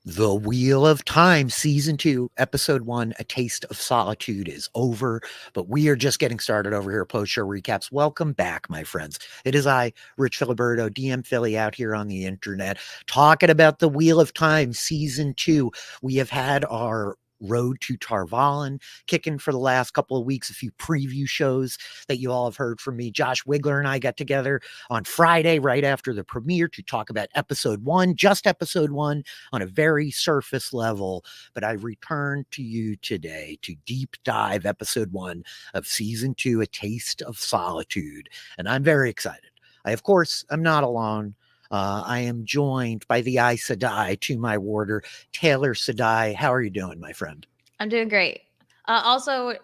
The Wheel of Time, Season 2, Episode 1, A Taste of Solitude is over, but we are just getting started over here at Post Show Recaps. Welcome back, my friends. It is I, Rich Filiberto, DM Philly, out here on the internet, talking about The Wheel of Time, Season 2. We have had our Road to Tarvalin kicking for the last couple of weeks, a few preview shows that you all have heard from me. Josh Wigler and I got together on Friday right after the premiere to talk about Episode 1, just Episode 1, on a very surface level, but I return to you today to deep dive Episode 1 of Season 2, A Taste of Solitude, and I'm very excited. Of course, I'm not alone. I am joined by the Aes Sedai to my warder, Taylor Sedai. How are you doing, my friend? I'm doing great. Also,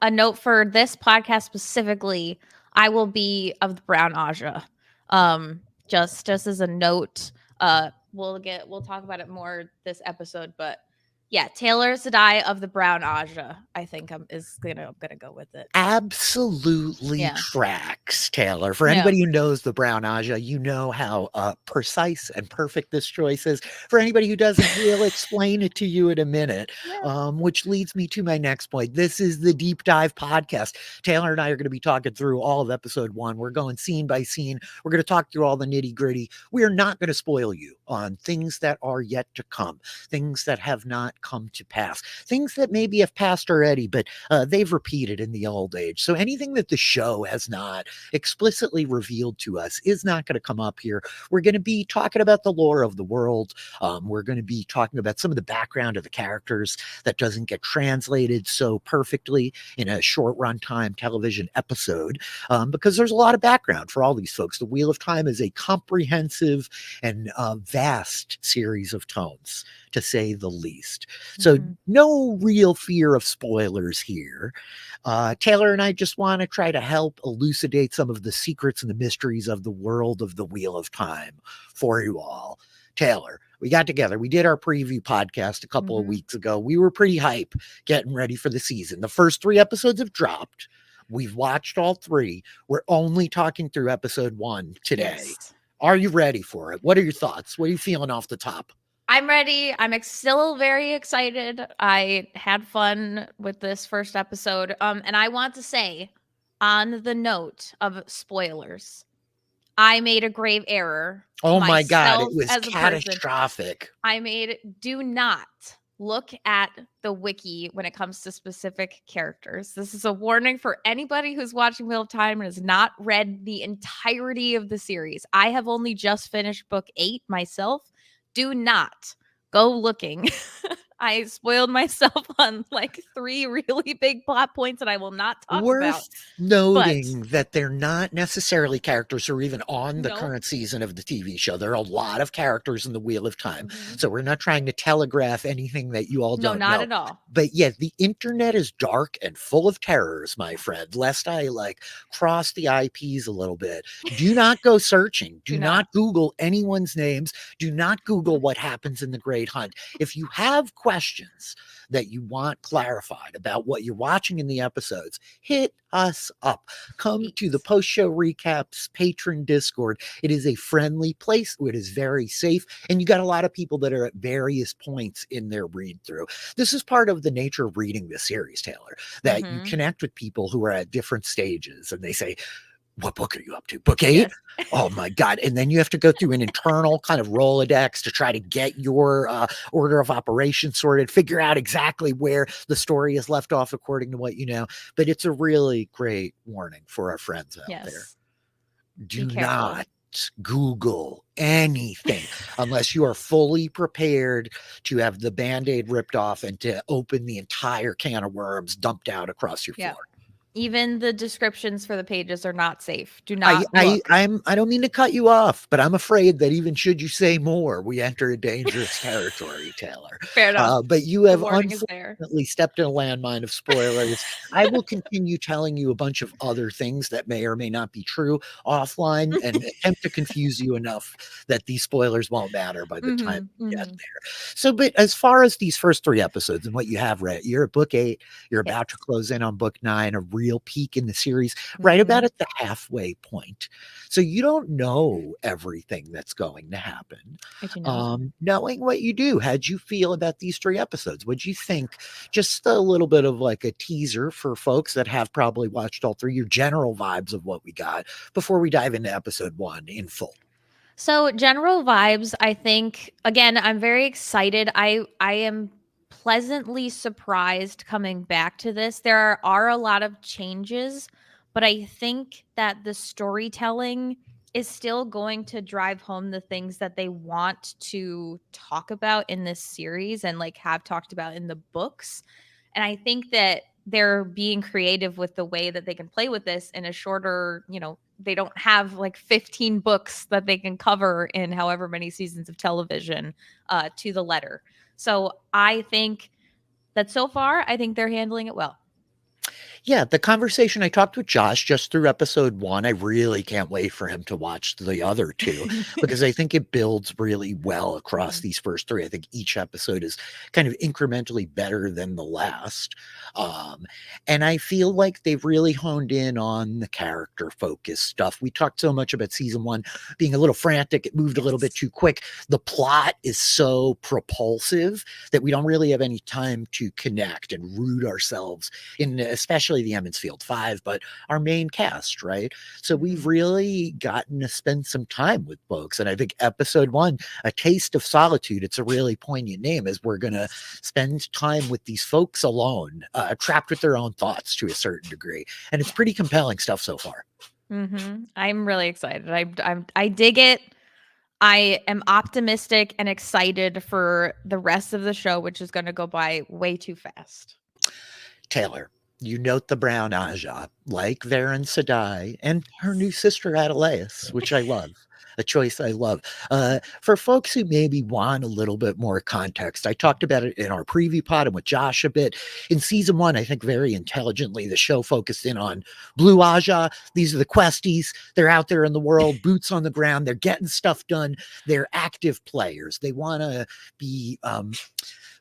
a note for this podcast specifically, I will be of the Brown Aja. Just as a note, we'll talk about it more this episode, but yeah, Taylor Sedai of the Brown Aja, I think is gonna go with it. Absolutely tracks, Taylor. For anybody who knows the Brown Aja, you know how precise and perfect this choice is. For anybody who doesn't, we'll explain it to you in a minute, which leads me to my next point. This is the Deep Dive podcast. Taylor and I are going to be talking through all of Episode 1. We're going scene by scene. We're going to talk through all the nitty gritty. We are not going to spoil you on things that are yet to come, things that have not come to pass, things that maybe have passed already, but they've repeated in the old age. So anything that the show has not explicitly revealed to us is not going to come up here. We're going to be talking about the lore of the world. We're going to be talking about some of the background of the characters that doesn't get translated so perfectly in a short runtime television episode, because there's a lot of background for all these folks. The Wheel of Time is a comprehensive and vast series of tones, to say the least. So no real fear of spoilers here. Taylor and I just want to try to help elucidate some of the secrets and the mysteries of the world of the Wheel of Time for you all. Taylor, we got together. We did our preview podcast a couple of weeks ago. We were pretty hype getting ready for the season. The first 3 episodes have dropped. We've watched all 3. We're only talking through Episode 1 today. Yes. Are you ready for it? What are your thoughts? What are you feeling off the top? I'm ready. I'm still very excited. I had fun with this first episode. And I want to say, on the note of spoilers, I made a grave error. Oh my God, it was catastrophic. Do not look at the wiki when it comes to specific characters. This is a warning for anybody who's watching Wheel of Time and has not read the entirety of the series. I have only just finished book 8 myself. Do not go looking. I spoiled myself on like 3 really big plot points that I will not talk about. Noting that they're not necessarily characters who are even on the current season of the TV show. There are a lot of characters in the Wheel of Time. So we're not trying to telegraph anything that you all don't know. No, not at all. But yeah, the internet is dark and full of terrors, my friend. Lest I cross the IPs a little bit. Do not go searching. Do not Google anyone's names. Do not Google what happens in the Great Hunt. If you have questions that you want clarified about what you're watching in the episodes, hit us up. Come to the post-show recaps patron Discord. It is a friendly place. It is very safe. And you got a lot of people that are at various points in their read through. This is part of the nature of reading this series, Taylor, that you connect with people who are at different stages and they say, what book are you up to? Book 8? Yes. Oh my God. And then you have to go through an internal kind of Rolodex to try to get your order of operations sorted, figure out exactly where the story is left off according to what you know. But it's a really great warning for our friends out there. Do not Google anything unless you are fully prepared to have the Band-Aid ripped off and to open the entire can of worms dumped out across your floor. Even the descriptions for the pages are not safe. Do not I don't mean to cut you off, but I'm afraid that even should you say more, we enter a dangerous territory, Taylor. Fair enough. But you have unfortunately stepped in a landmine of spoilers. I will continue telling you a bunch of other things that may or may not be true offline and attempt to confuse you enough that these spoilers won't matter by the time you get there. So, but as far as these first 3 episodes and what you have read, you're at book 8, you're about to close in on book 9, a real peak in the series right about Mhm. at the halfway point. So you don't know everything that's going to happen. I do not. Knowing what you do, how'd you feel about these 3 episodes? What'd you think? Just a little bit of like a teaser for folks that have probably watched all 3, your general vibes of what we got before we dive into episode 1 in full. So general vibes, I think again, I'm very excited. I am pleasantly surprised coming back to this. There are a lot of changes, but I think that the storytelling is still going to drive home the things that they want to talk about in this series and like have talked about in the books. And I think that they're being creative with the way that they can play with this in a shorter, they don't have like 15 books that they can cover in however many seasons of television to the letter. So I think that so far, I think they're handling it well. Yeah, the conversation I talked with Josh just through episode 1, I really can't wait for him to watch the other 2 because I think it builds really well across Mhm. these first 3. I think each episode is kind of incrementally better than the last. Um, and I feel like they've really honed in on the character focused stuff. We talked so much about season 1 being a little frantic, it moved a little bit Yes. too quick. The plot is so propulsive that we don't really have any time to connect and root ourselves in, especially the Emmons Field Five, but our main cast, right? So we've Mhm. really gotten to spend some time with folks. And I think episode 1, A Taste of Solitude, it's a really poignant name, as we're going to Yes. spend time with these folks alone, trapped with their own thoughts to a certain degree. And it's pretty compelling stuff so far. I'm really excited. I dig it. I am optimistic and excited for the rest of the show, which is going to go by way too fast. Taylor, you note the brown Aja, like Varen Sedai and her new sister Adelaus, which I love. A choice I love. For folks who maybe want a little bit more context, I talked about it in our preview pod and with Josh a bit. In season 1, I think very intelligently, the show focused in on Blue Aja. These are the questies. They're out there in the world, boots on the ground. They're getting stuff done. They're active players. They want to be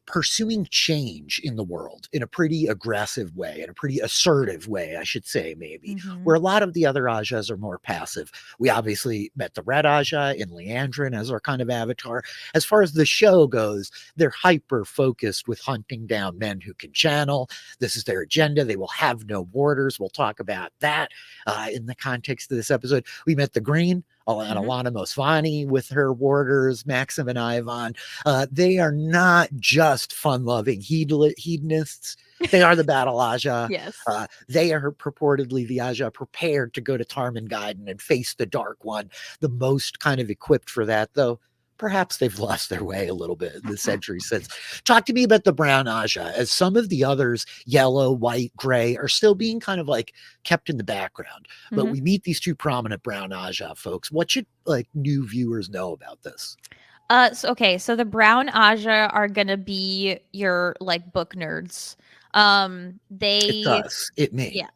pursuing change in the world in a pretty aggressive way, in a pretty assertive way, I should say, maybe, where Mhm. a lot of the other Ajas are more passive. We obviously met the Red Aja in Leandrin as our kind of avatar. As far as the show goes, they're hyper focused with hunting down men who can channel. This is their agenda. They will have no borders. We'll talk about that in the context of this episode. We met the Green, Mhm. Alana Mosvani with her warders, Maxim and Ivan. They are not just fun-loving hedonists. They are the battle Aja. Yes. They are purportedly the Aja prepared to go to Tarmangaiden and face the Dark One. The most kind of equipped for that, though. Perhaps they've lost their way a little bit in the century since. Talk to me about the brown Aja, as some of the others, yellow, white, gray, are still being kind of like kept in the background. But Mhm. we meet these 2 prominent brown Aja folks. What should like new viewers know about this? So the brown Aja are gonna be your like book nerds. It's They us, it me. Yeah.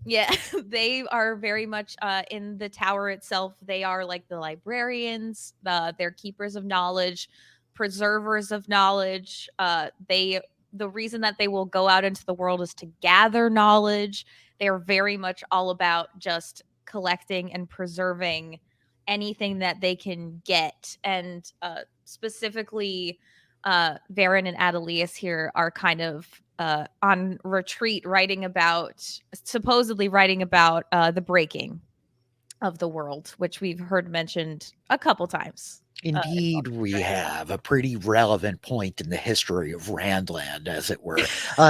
Yeah, they are very much in the tower itself. They are like the librarians, they're keepers of knowledge, preservers of knowledge. The reason that they will go out into the world is to gather knowledge. They are very much all about just collecting and preserving anything that they can get. And specifically, Varen and Adelius here are kind of on retreat, supposedly writing about the breaking of the world, which we've heard mentioned a couple times. Indeed, we have a pretty relevant point in the history of Randland, as it were.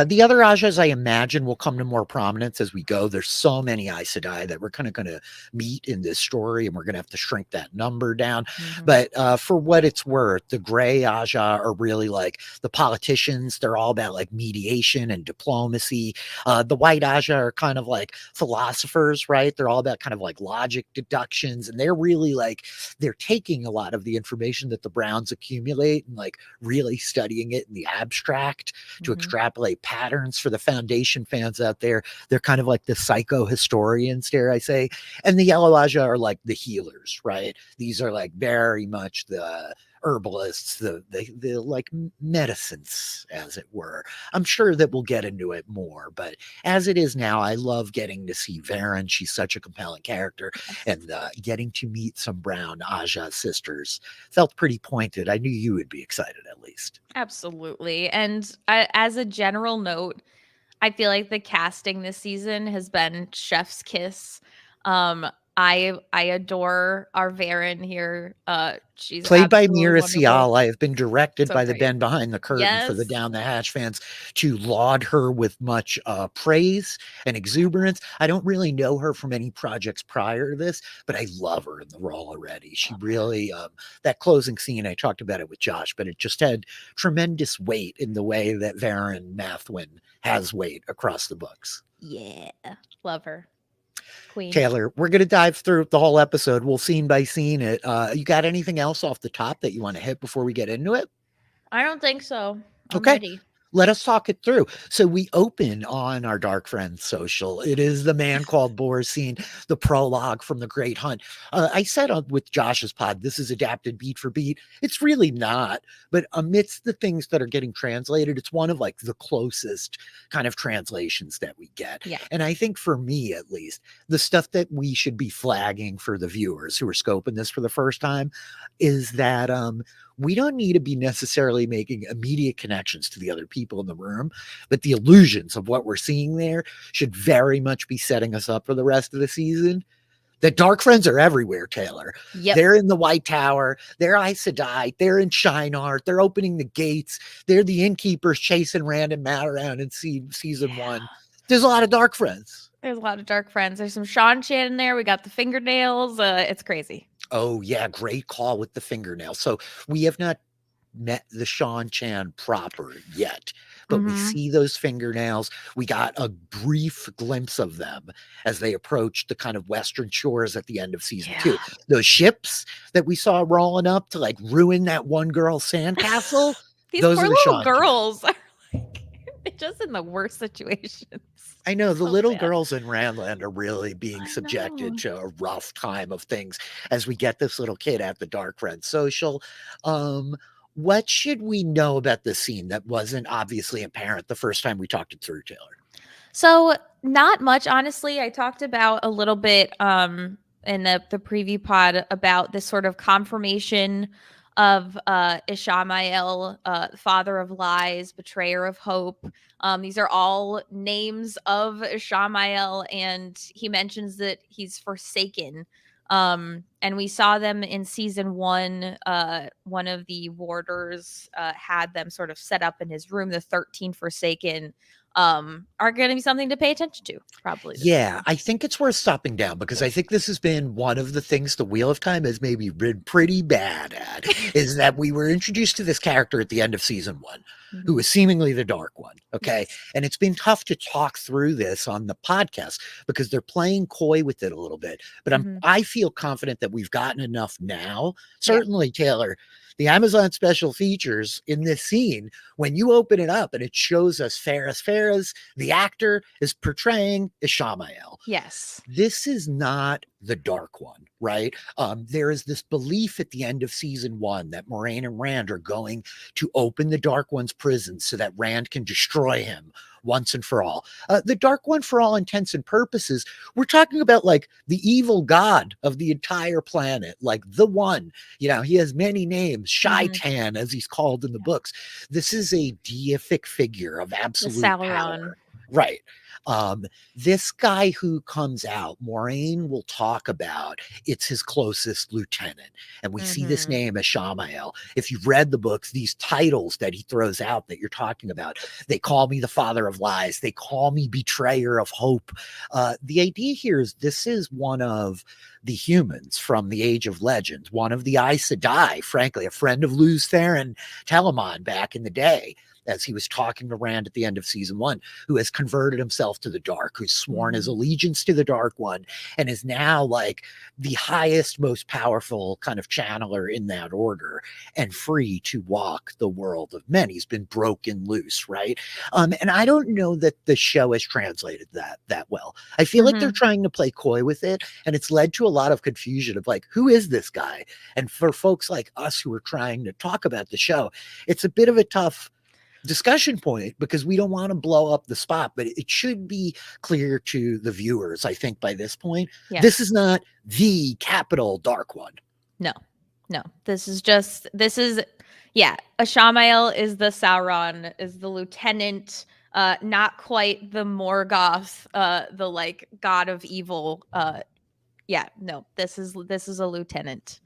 The other Ajas, I imagine, will come to more prominence as we go. There's so many Aes Sedai that we're kind of going to meet in this story, and we're going to have to shrink that number down. Mhm. But for what it's worth, the Gray Aja are really like the politicians. They're all about like mediation and diplomacy. The White Aja are kind of like philosophers, right? They're all about kind of like logic deductions, and they're really like they're taking a lot of the information that the Browns accumulate and like really studying it in the abstract to Mhm. extrapolate patterns for the Foundation fans out there. They're kind of like the psycho historians, dare I say. And the Yellow Aja are like the healers, right? These are like very much the herbalists, the like medicines, as it were. I'm sure that we'll get into it more, but as it is now, I love getting to see Varen. She's such a compelling character, Yes. and getting to meet some Brown Aja sisters felt pretty pointed. I knew you would be excited at least. Absolutely. And as a general note, I feel like the casting this season has been chef's kiss. Um, I adore our Varen here. She's Played by absolutely Mira wonderful. Ciala, have been directed So by the great. Ben Behind the Curtain for the Yes. Down the Hatch fans to laud her with much praise and exuberance. I don't really know her from any projects prior to this, but I love her in the role already. She Love her. really, that closing scene, I talked about it with Josh, but it just had tremendous weight in the way that Varen Mathwin has weight across the books. Yeah. Love her. Queen. Taylor, we're going to dive through the whole episode. We'll scene by scene it. You got anything else off the top that you want to hit before we get into it? I don't think so. I'm Okay. ready. Let us talk it through. So we open on our Dark Friends social. It is the Man Called Boar scene, the prologue from The Great Hunt. I said with Josh's pod, this is adapted beat for beat. It's really not. But amidst the things that are getting translated, it's one of like the closest kind of translations that we get. Yeah. And I think for me, at least, the stuff that we should be flagging for the viewers who are scoping this for the first time is that we don't need to be necessarily making immediate connections to the other people in the room, but the illusions of what we're seeing there should very much be setting us up for the rest of the season. The Dark Friends are everywhere, Taylor. Yep. They're in the White Tower. They're Aes Sedai. They're in Shineheart. They're opening the gates. They're the innkeepers chasing Rand and Matt around in season 1. There's a lot of Dark Friends. There's a lot of Dark Friends. There's some Sean Chan in there. We got the fingernails. It's crazy. Oh, yeah. Great call with the fingernail. So we have not met the Sean Chan proper yet, but we see those fingernails. We got a brief glimpse of them as they approached the kind of western shores at the end of season 2. Those ships that we saw rolling up to like ruin that one girl's sandcastle. These those poor are the little Sean girls are like just in the worst situations. I know the So little bad. girls in Randland are really being subjected to a rough time of things as we get this little kid at the Dark Friend social. What should we know about this scene that wasn't obviously apparent the first time we talked it through, Taylor? So not much, honestly. I talked about a little bit in the preview pod about this sort of confirmation of Ishamael, father of lies, betrayer of hope. These are all names of Ishamael, and he mentions that he's forsaken. And we saw them in season 1. One of the warders had them sort of set up in his room, the 13 Forsaken are going to be something to pay attention to, probably. Yeah, I think it's worth stopping down because I think this has been one of the things the Wheel of Time has maybe been pretty bad at is that we were introduced to this character at the end of season 1 who is seemingly the Dark One. Okay. Yes. And it's been tough to talk through this on the podcast because they're playing coy with it a little bit. But I feel confident that we've gotten enough now. Certainly, Taylor, the Amazon special features in this scene, when you open it up and it shows us Ferris, the actor is portraying Ishamael. Yes. This is not the Dark One, right? There is this belief at the end of season 1 that Moiraine and Rand are going to open the Dark One's prison so that Rand can destroy him once and for all. The Dark One, for all intents and purposes, we're talking about like the evil god of the entire planet, like the one. You know, he has many names, Shaitan, as he's called in the books. This is a deific figure of absolute power. Right. This guy who comes out, Moiraine will talk about, it's his closest lieutenant. And we see this name as Ishamael. If you've read the books, these titles that he throws out that you're talking about, they call me the father of lies. They call me betrayer of hope. The idea here is this is one of the humans from the Age of Legends, one of the Aes Sedai, frankly, a friend of Lews Therin Telamon back in the day. as he was talking to Rand at the end of season 1, who has converted himself to the dark, who's sworn his allegiance to the Dark One, and is now like the highest, most powerful kind of channeler in that order, and free to walk the world of men. He's been broken loose, right? And I don't know that the show has translated that well. I feel like they're trying to play coy with it, and it's led to a lot of confusion of like, who is this guy? And for folks like us who are trying to talk about the show, it's a bit of a tough discussion point because we don't want to blow up the spot, but it should be clear to the viewers, I think, by this point. Yes. This is not the capital Dark One. No. This is Ishamael is the Sauron, is the lieutenant, not quite the Morgoth, the like god of evil. This is a lieutenant.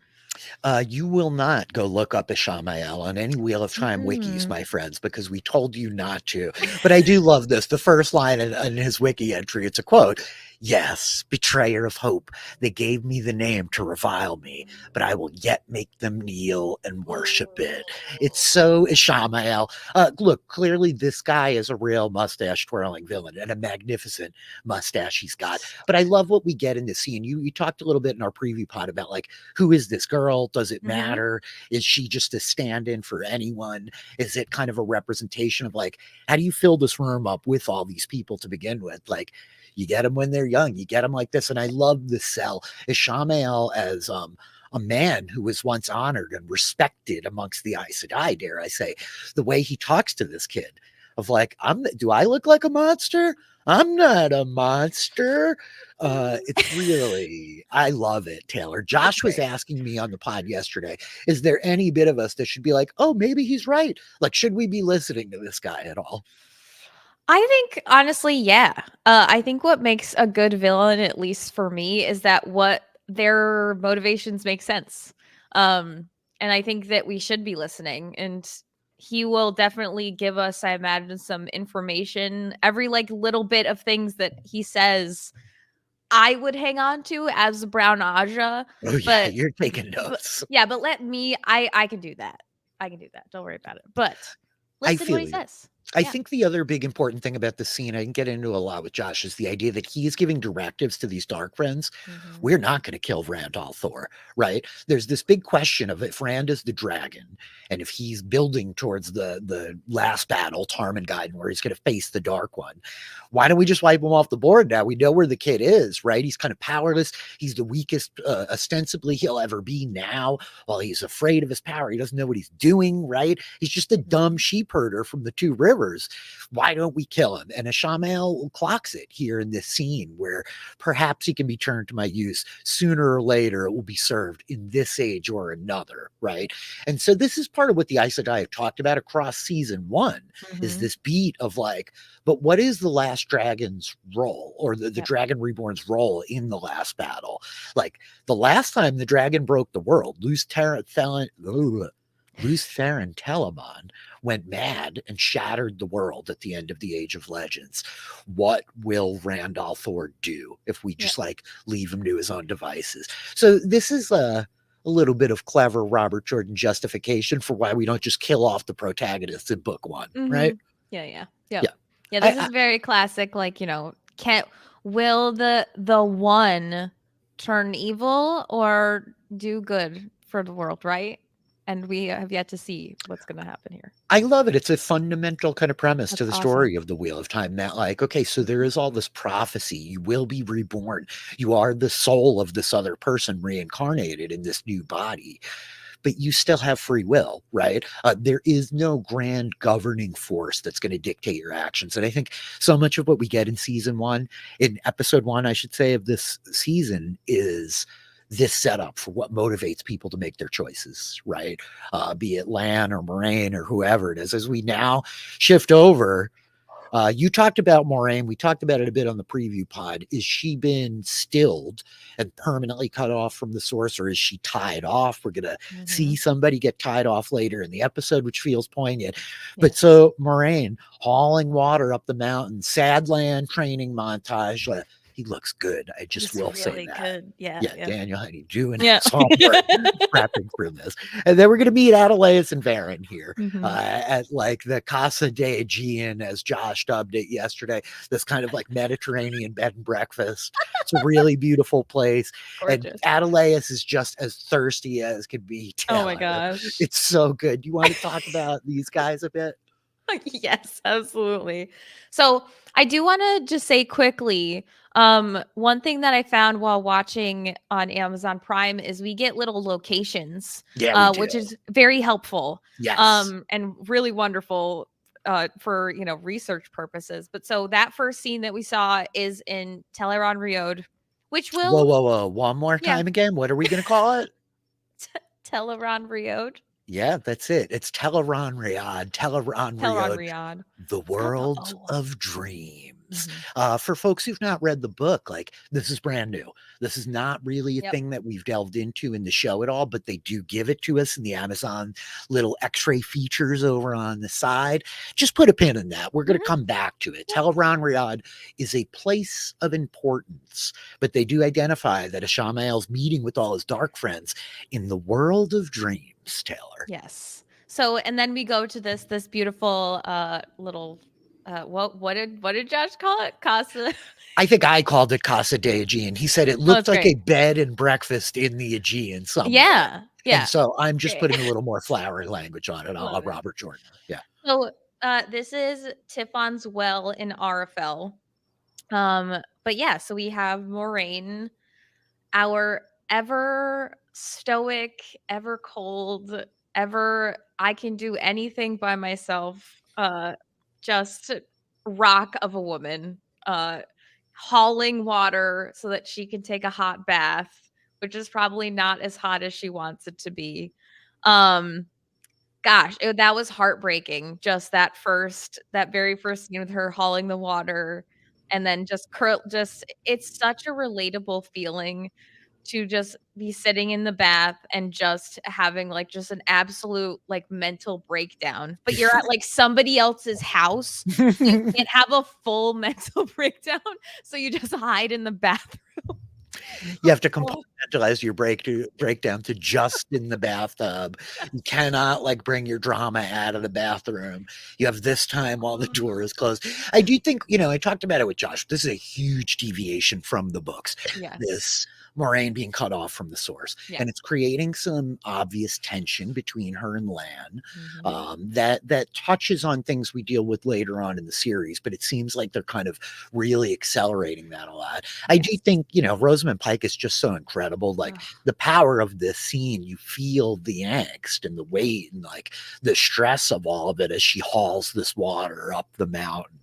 You will not go look up Ishamael on any Wheel of Time wikis, my friends, because we told you not to. But I do love this. The first line in his wiki entry, it's a quote. Yes, betrayer of hope, they gave me the name to revile me, but I will yet make them kneel and worship it. It's so Ishamael. Look, clearly this guy is a real mustache-twirling villain, and a magnificent mustache he's got. But I love what we get in this scene. You talked a little bit in our preview pod about, like, who is this girl? Does it matter? Is she just a stand-in for anyone? Is it kind of a representation of, like, how do you fill this room up with all these people to begin with? Like, you get them when they're young. You get them like this. And I love the sell. Ishamael as a man who was once honored and respected amongst the Aes Sedai, dare I say. The way he talks to this kid of like, do I look like a monster? I'm not a monster. It's really, I love it, Taylor. Josh was asking me on the pod yesterday, is there any bit of us that should be like, oh, maybe he's right? Like, should we be listening to this guy at all? I think honestly, yeah. I think what makes a good villain, at least for me, is that what their motivations make sense. And I think that we should be listening, and he will definitely give us, I imagine, some information. Every like little bit of things that he says, I would hang on to as Brown Aja. Oh yeah, but you're taking notes. But let me. I can do that. I can do that. Don't worry about it. But listen to what he says. I think the other big important thing about the scene, I can get into a lot with Josh, is the idea that he is giving directives to these dark friends. We're not going to kill Rand al'Thor, right? There's this big question of if Rand is the dragon and if he's building towards the last battle, Tarmangaiden, where he's going to face the Dark One. Why don't we just wipe him off the board now? We know where the kid is, right? He's kind of powerless. He's the weakest, ostensibly, he'll ever be now. While he's afraid of his power, he doesn't know what he's doing, right? He's just a dumb sheep herder from the Two Rivers. Why don't we kill him? And Ishamael clocks it here in this scene where perhaps he can be turned to my use. Sooner or later, it will be served in this age or another, right? And so this is part of what the Aes Sedai have talked about across season 1, is this beat of like, but what is the last dragon's role, or the Dragon Reborn's role in the last battle? Like, the last time the dragon broke the world, Lews Therin Telamon went mad and shattered the world at the end of the Age of Legends. What will Rand al'Thor do if we just like leave him to his own devices? So this is a little bit of clever Robert Jordan justification for why we don't just kill off the protagonists in book 1, right? Yeah. This is very classic. Like, will the one turn evil or do good for the world, right? And we have yet to see what's going to happen here. I love it. It's a fundamental kind of premise to the story of the Wheel of Time. That like, okay, so there is all this prophecy. You will be reborn. You are the soul of this other person reincarnated in this new body. But you still have free will, right? There is no grand governing force that's going to dictate your actions. And I think so much of what we get in season 1, in episode 1, I should say, of this season is this setup for what motivates people to make their choices, right? Be it Lan or Moraine or whoever it is. As we now shift over, you talked about Moraine. We talked about it a bit on the preview pod. Is she been stilled and permanently cut off from the source, or is she tied off? We're going to see somebody get tied off later in the episode, which feels poignant. But so Moraine hauling water up the mountain, Sadland training montage, he looks good. I just He's will say really that. good. Yeah, Yeah, yeah. Daniel, how you doing? Yeah. His homework, prepping for this. And then we're gonna meet Adelaus and Varen here, Mhm. at, like, the Casa de Aegean, as Josh dubbed it yesterday, this kind of, like, Mediterranean bed and breakfast. It's a really beautiful place, and Gorgeous. Adelaus is just as thirsty as could be, Oh my Taylor. gosh. It's so good. Do you wanna talk about these guys a bit? Yes, absolutely. So, I do wanna just say quickly, one thing that I found while watching on Amazon Prime is we get little locations, Yeah, we do. which is very helpful, Yes. and really wonderful, for, research purposes. But so that first scene that we saw is in Teleron-Riod, which Whoa, will whoa, whoa. One more yeah, time again. What are we gonna call it? Teleron-Riod? Yeah, that's it. It's Teleron Riyadh, Teleron Riyadh, Teleron-Riad. the Without the world O. of dreams. Mhm. For folks who've not read the book, like, this is brand new. This is not really a Yep. thing that we've delved into in the show at all, but they do give it to us in the Amazon little X-ray features over on the side. Just put a pin in that. We're going to Mhm. come back to it. Yep. Teleron Riyadh is a place of importance, but they do identify that Ishamael's meeting with all his dark friends in the world of dreams, Taylor. Yes. So, and then we go to this beautiful little what did Josh call it? Casa. I think I called it Casa de Aegean. He said it Oh, looked it's like a great. bed and breakfast in the Aegean somewhere. Yeah. And Yeah. so I'm just Great. putting a little more flowery language on it, a la Love it. Robert Jordan. Yeah. So, this is Tiffon's well in Arafel. But yeah, so we have Moraine, our ever stoic, ever cold, ever I can do anything by myself, just rock of a woman, hauling water so that she can take a hot bath, which is probably not as hot as she wants it to be. Um, Gosh, that was heartbreaking, just that very first scene with her hauling the water and then just it's such a relatable feeling to just be sitting in the bath and just having, like, just an absolute, like, mental breakdown, but you're at, like, somebody else's house, so you can't have a full mental breakdown, so you just hide in the bathroom. You have to Oh, compartmentalize your breakdown to just in the bathtub. You cannot, like, bring your drama out of the bathroom. You have this time while the door is closed. I do think, I talked about it with Josh. This is a huge deviation from the books. yes. This Moraine being cut off from the source, Yeah. and it's creating some obvious tension between her and Lan, Mhm. that touches on things we deal with later on in the series, but it seems like they're kind of really accelerating that a lot. I do Yes. think, Rosamund Pike is just so incredible. Like, Ugh. the power of this scene, you feel the angst and the weight and, like, the stress of all of it as she hauls this water up the mountain.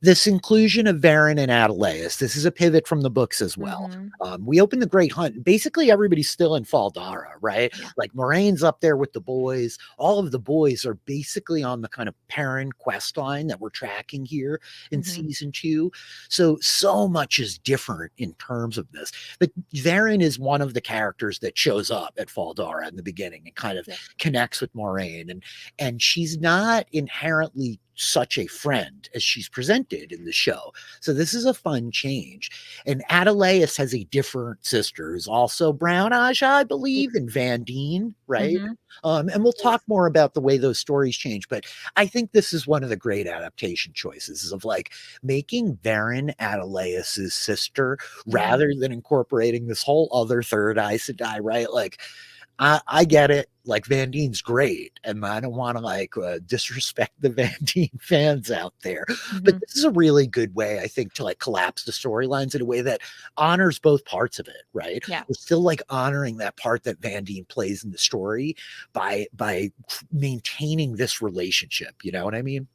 This inclusion of Varen and Adelaus, this is a pivot from the books as well. Mhm. We open the Great Hunt. Basically, everybody's still in Faldara, right? Yeah. Like, Moraine's up there with the boys. All of the boys are basically on the kind of Perrin quest line that we're tracking here in Mhm. season 2. So much is different in terms of this. But Varen is one of the characters that shows up at Faldara in the beginning and kind of Yeah. connects with Moraine, and she's not inherently such a friend as she's presented in the show. So this is a fun change. And Adelaus has a different sister who's also Brown Aja, I Ye believe, and Van Deen, right? Mhm. And we'll talk Yes. more about the way those stories change, but I think this is one of the great adaptation choices is of, like, making Varen Adelaus's sister Mhm. rather than incorporating this whole other third Aes Sedai, right? Like, I get it. Like, Van Dien's great, and I don't want to, like, disrespect the Van Dien fans out there, but Mhm. this is a really good way, I think, to, like, collapse the storylines in a way that honors both parts of it, right? Yeah. We're still, like, honoring that part that Van Dien plays in the story by maintaining this relationship. You know what I mean?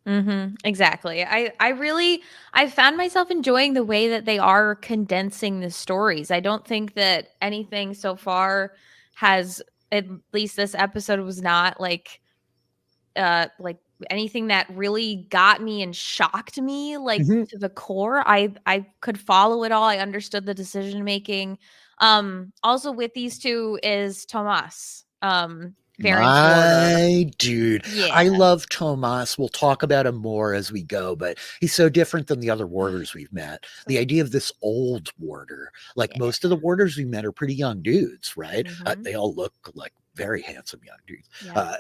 Mhm. Exactly. I found myself enjoying the way that they are condensing the stories. I don't think that anything so far has, at least this episode was not like anything that really got me and shocked me, like, Mhm. to the core. I could follow it all. I understood the decision making. Also with these 2 is Tomas. Variance Warder. My dude. I Yeah. love Tomas. We'll talk about him more as we go, but he's so different than the other warders we've met. So The idea of cute. this old warder, like Yeah. most of the warders we met are pretty young dudes, right? Mhm. They all look like very handsome young dudes. Yeah.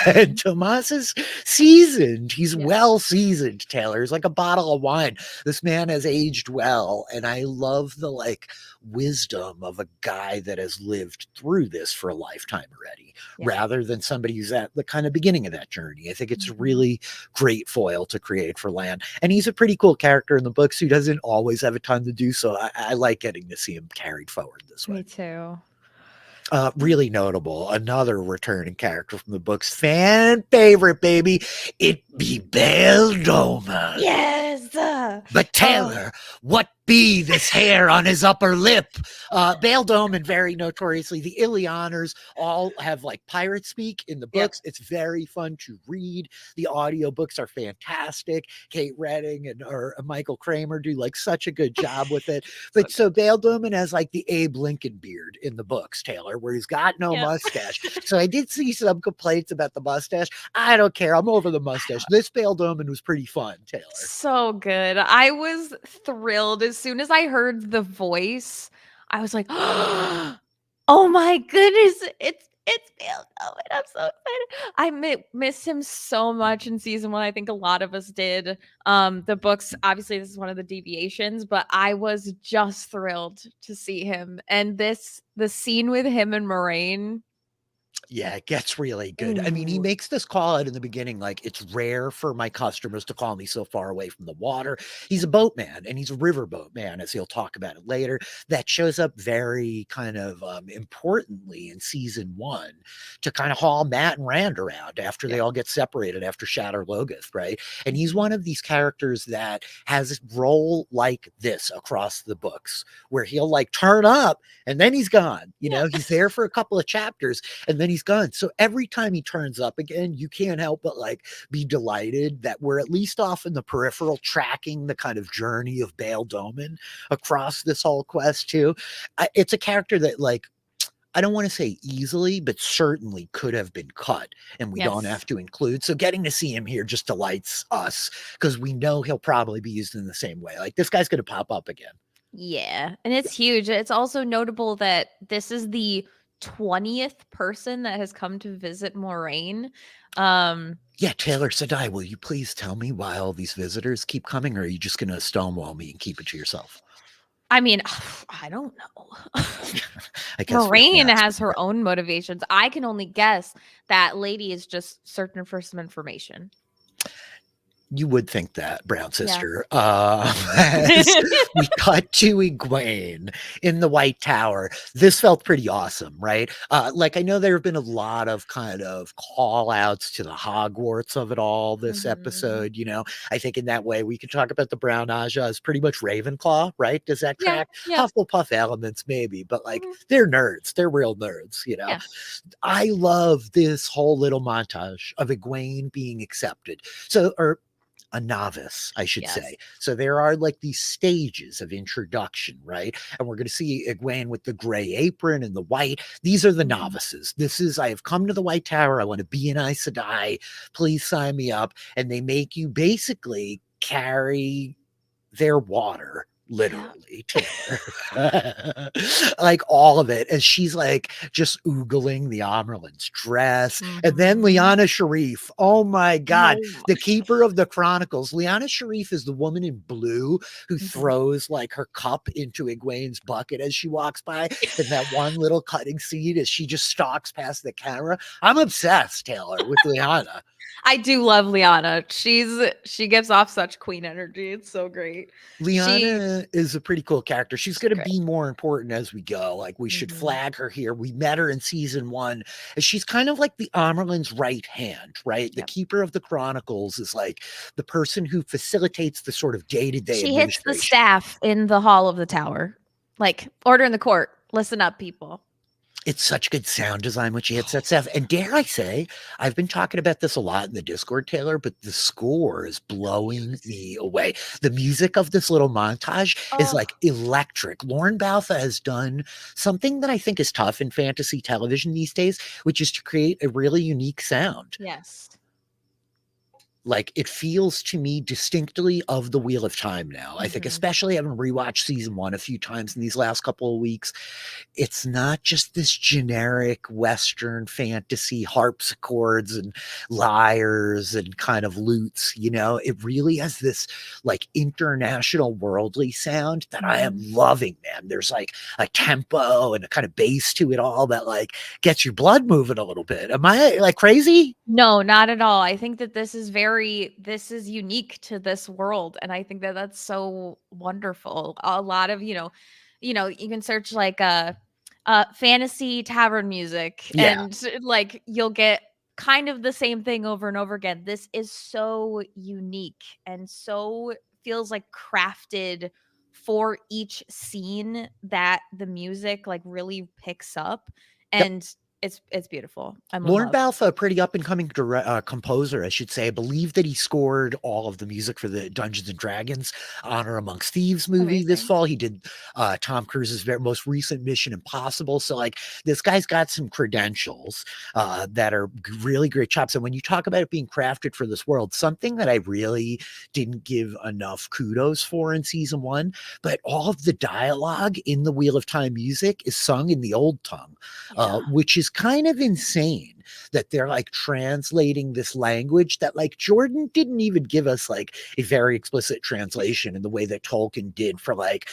And Mhm. Tomas is seasoned. He's Yeah. well seasoned, Taylor. He's like a bottle of wine. This man has aged well. And I love the like wisdom of a guy that has lived through this for a lifetime already, Yeah. rather than somebody who's at the kind of beginning of that journey. I think it's a Mhm. really great foil to create for Lan. And he's a pretty cool character in the books who doesn't always have a ton to do. So I like getting to see him carried forward this way. Me too. Really notable. Another returning character from the books. Fan favorite, baby. It be Bell Doma. Yes. But Oh. Taylor, what be this hair on his upper lip? Bale Dome and very notoriously the Illianers all have like pirate speak in the books. Yep. It's very fun to read. The audiobooks are fantastic. Kate Redding and or Michael Kramer do like such a good job with it. But so Bale Dome has like the Abe Lincoln beard in the books, Taylor, where he's got no mustache. So I did see some complaints about the mustache. I don't care. I'm over the mustache. This Bale Dome was pretty fun, Taylor. So good. I was thrilled as soon as I heard the voice. I was like, "Oh my goodness, it's Bale Dome. I'm so excited." I miss him so much in season 1. I think a lot of us did. The books, obviously, this is one of the deviations, but I was just thrilled to see him. And the scene with him and Moraine. Yeah, it gets really good. I mean, he makes this call out in the beginning, like, it's rare for my customers to call me so far away from the water. He's a boatman, and he's a riverboat man, as he'll talk about it later. That shows up very kind of importantly in season 1 to kind of haul Matt and Rand around after they all get separated after Shatter Logoth, right? And he's one of these characters that has a role like this across the books, where he'll like turn up and then he's gone. You know, he's there for a couple of chapters and then he's gone. So every time he turns up again, you can't help but like be delighted that we're at least off in the peripheral tracking the kind of journey of Bale Doman across this whole quest too. It's a character that like, I don't want to say easily, but certainly could have been cut and we don't have to include. So getting to see him here just delights us because we know he'll probably be used in the same way. Like this guy's going to pop up again. Yeah, and it's huge. It's also notable that this is the 20th person that has come to visit Moraine. Yeah, Taylor Sadai, will you please tell me why all these visitors keep coming, or are you just going to stonewall me and keep it to yourself? I mean, I don't know. I guess Moraine has her own motivations. I can only guess that lady is just searching for some information. You would think that, Brown Sister. As we cut to Egwene in the White Tower. This felt pretty awesome, right? Like, I know there have been a lot of kind of call outs to the Hogwarts of it all this episode, you know. I think in that way we could talk about the Brown Aja as pretty much Ravenclaw, right? Does that track? Hufflepuff elements, maybe, but like they're nerds. They're real nerds, you know. I love this whole little montage of Egwene being accepted. So, or a novice, I should say. So there are like these stages of introduction, right? And we're going to see Egwene with the gray apron and the white. These are the novices. This is, I have come to the White Tower. I want to be an Aes Sedai. Please sign me up. And they make you basically carry their water literally, Taylor. Like all of it, as she's like just oogling the Amerlin's dress. And then Lyanna Sharif, oh my God, the keeper of the chronicles. Lyanna Sharif is the woman in blue who throws like her cup into Egwene's bucket as she walks by. And that one little cutting scene as she just stalks past the camera. I'm obsessed, Taylor, with Lyanna. I do love Lyanna. She gives off such queen energy. It's so great. Lyanna is a pretty cool character. She's going to be more important as we go. Like we should flag her here. We met her in season 1. She's kind of like the Amerlin's right hand, right? The keeper of the chronicles is like the person who facilitates the sort of day-to-day She hits the staff in the hall of the tower. Like, order in the court. Listen up, people. It's such good sound design when she hits that stuff, and dare I say, I've been talking about this a lot in the Discord, Taylor, but the score is blowing Yes. me away. The music of this little montage is, Oh, like, electric. Lauren Balfe has done something that I think is tough in fantasy television these days, which is to create a really unique sound. yes. Like, it feels to me distinctly of the Wheel of Time now. I think Mhm. especially having rewatched season 1 a few times in these last couple of weeks, it's not just this generic Western fantasy harpsichords and lyres and kind of lutes, you know? It really has this like international worldly sound that I am Mhm. loving, man. There's like a tempo and a kind of bass to it all that like gets your blood moving a little bit. Am I like crazy? No, not at all. I think that this is unique to this world, and I think that that's so wonderful. A lot of, you can search like fantasy tavern music Yeah. and like you'll get kind of the same thing over and over again. This is so unique and so feels like crafted for each scene that the music like really picks up, Yep. and it's beautiful. I'm in Lauren love. Balfe, a pretty up and coming composer, I should say. I believe that he scored all of the music for the Dungeons and Dragons Honor Amongst Thieves movie this Amazing. fall. He did Tom Cruise's most recent Mission Impossible. So, like, this guy's got some credentials that are really great chops. And when you talk about it being crafted for this world, something that I really didn't give enough kudos for in season 1, but all of the dialogue in the Wheel of Time music is sung in the old tongue, Yeah. which is kind of insane that they're like translating this language that like Jordan didn't even give us like a very explicit translation in the way that Tolkien did for like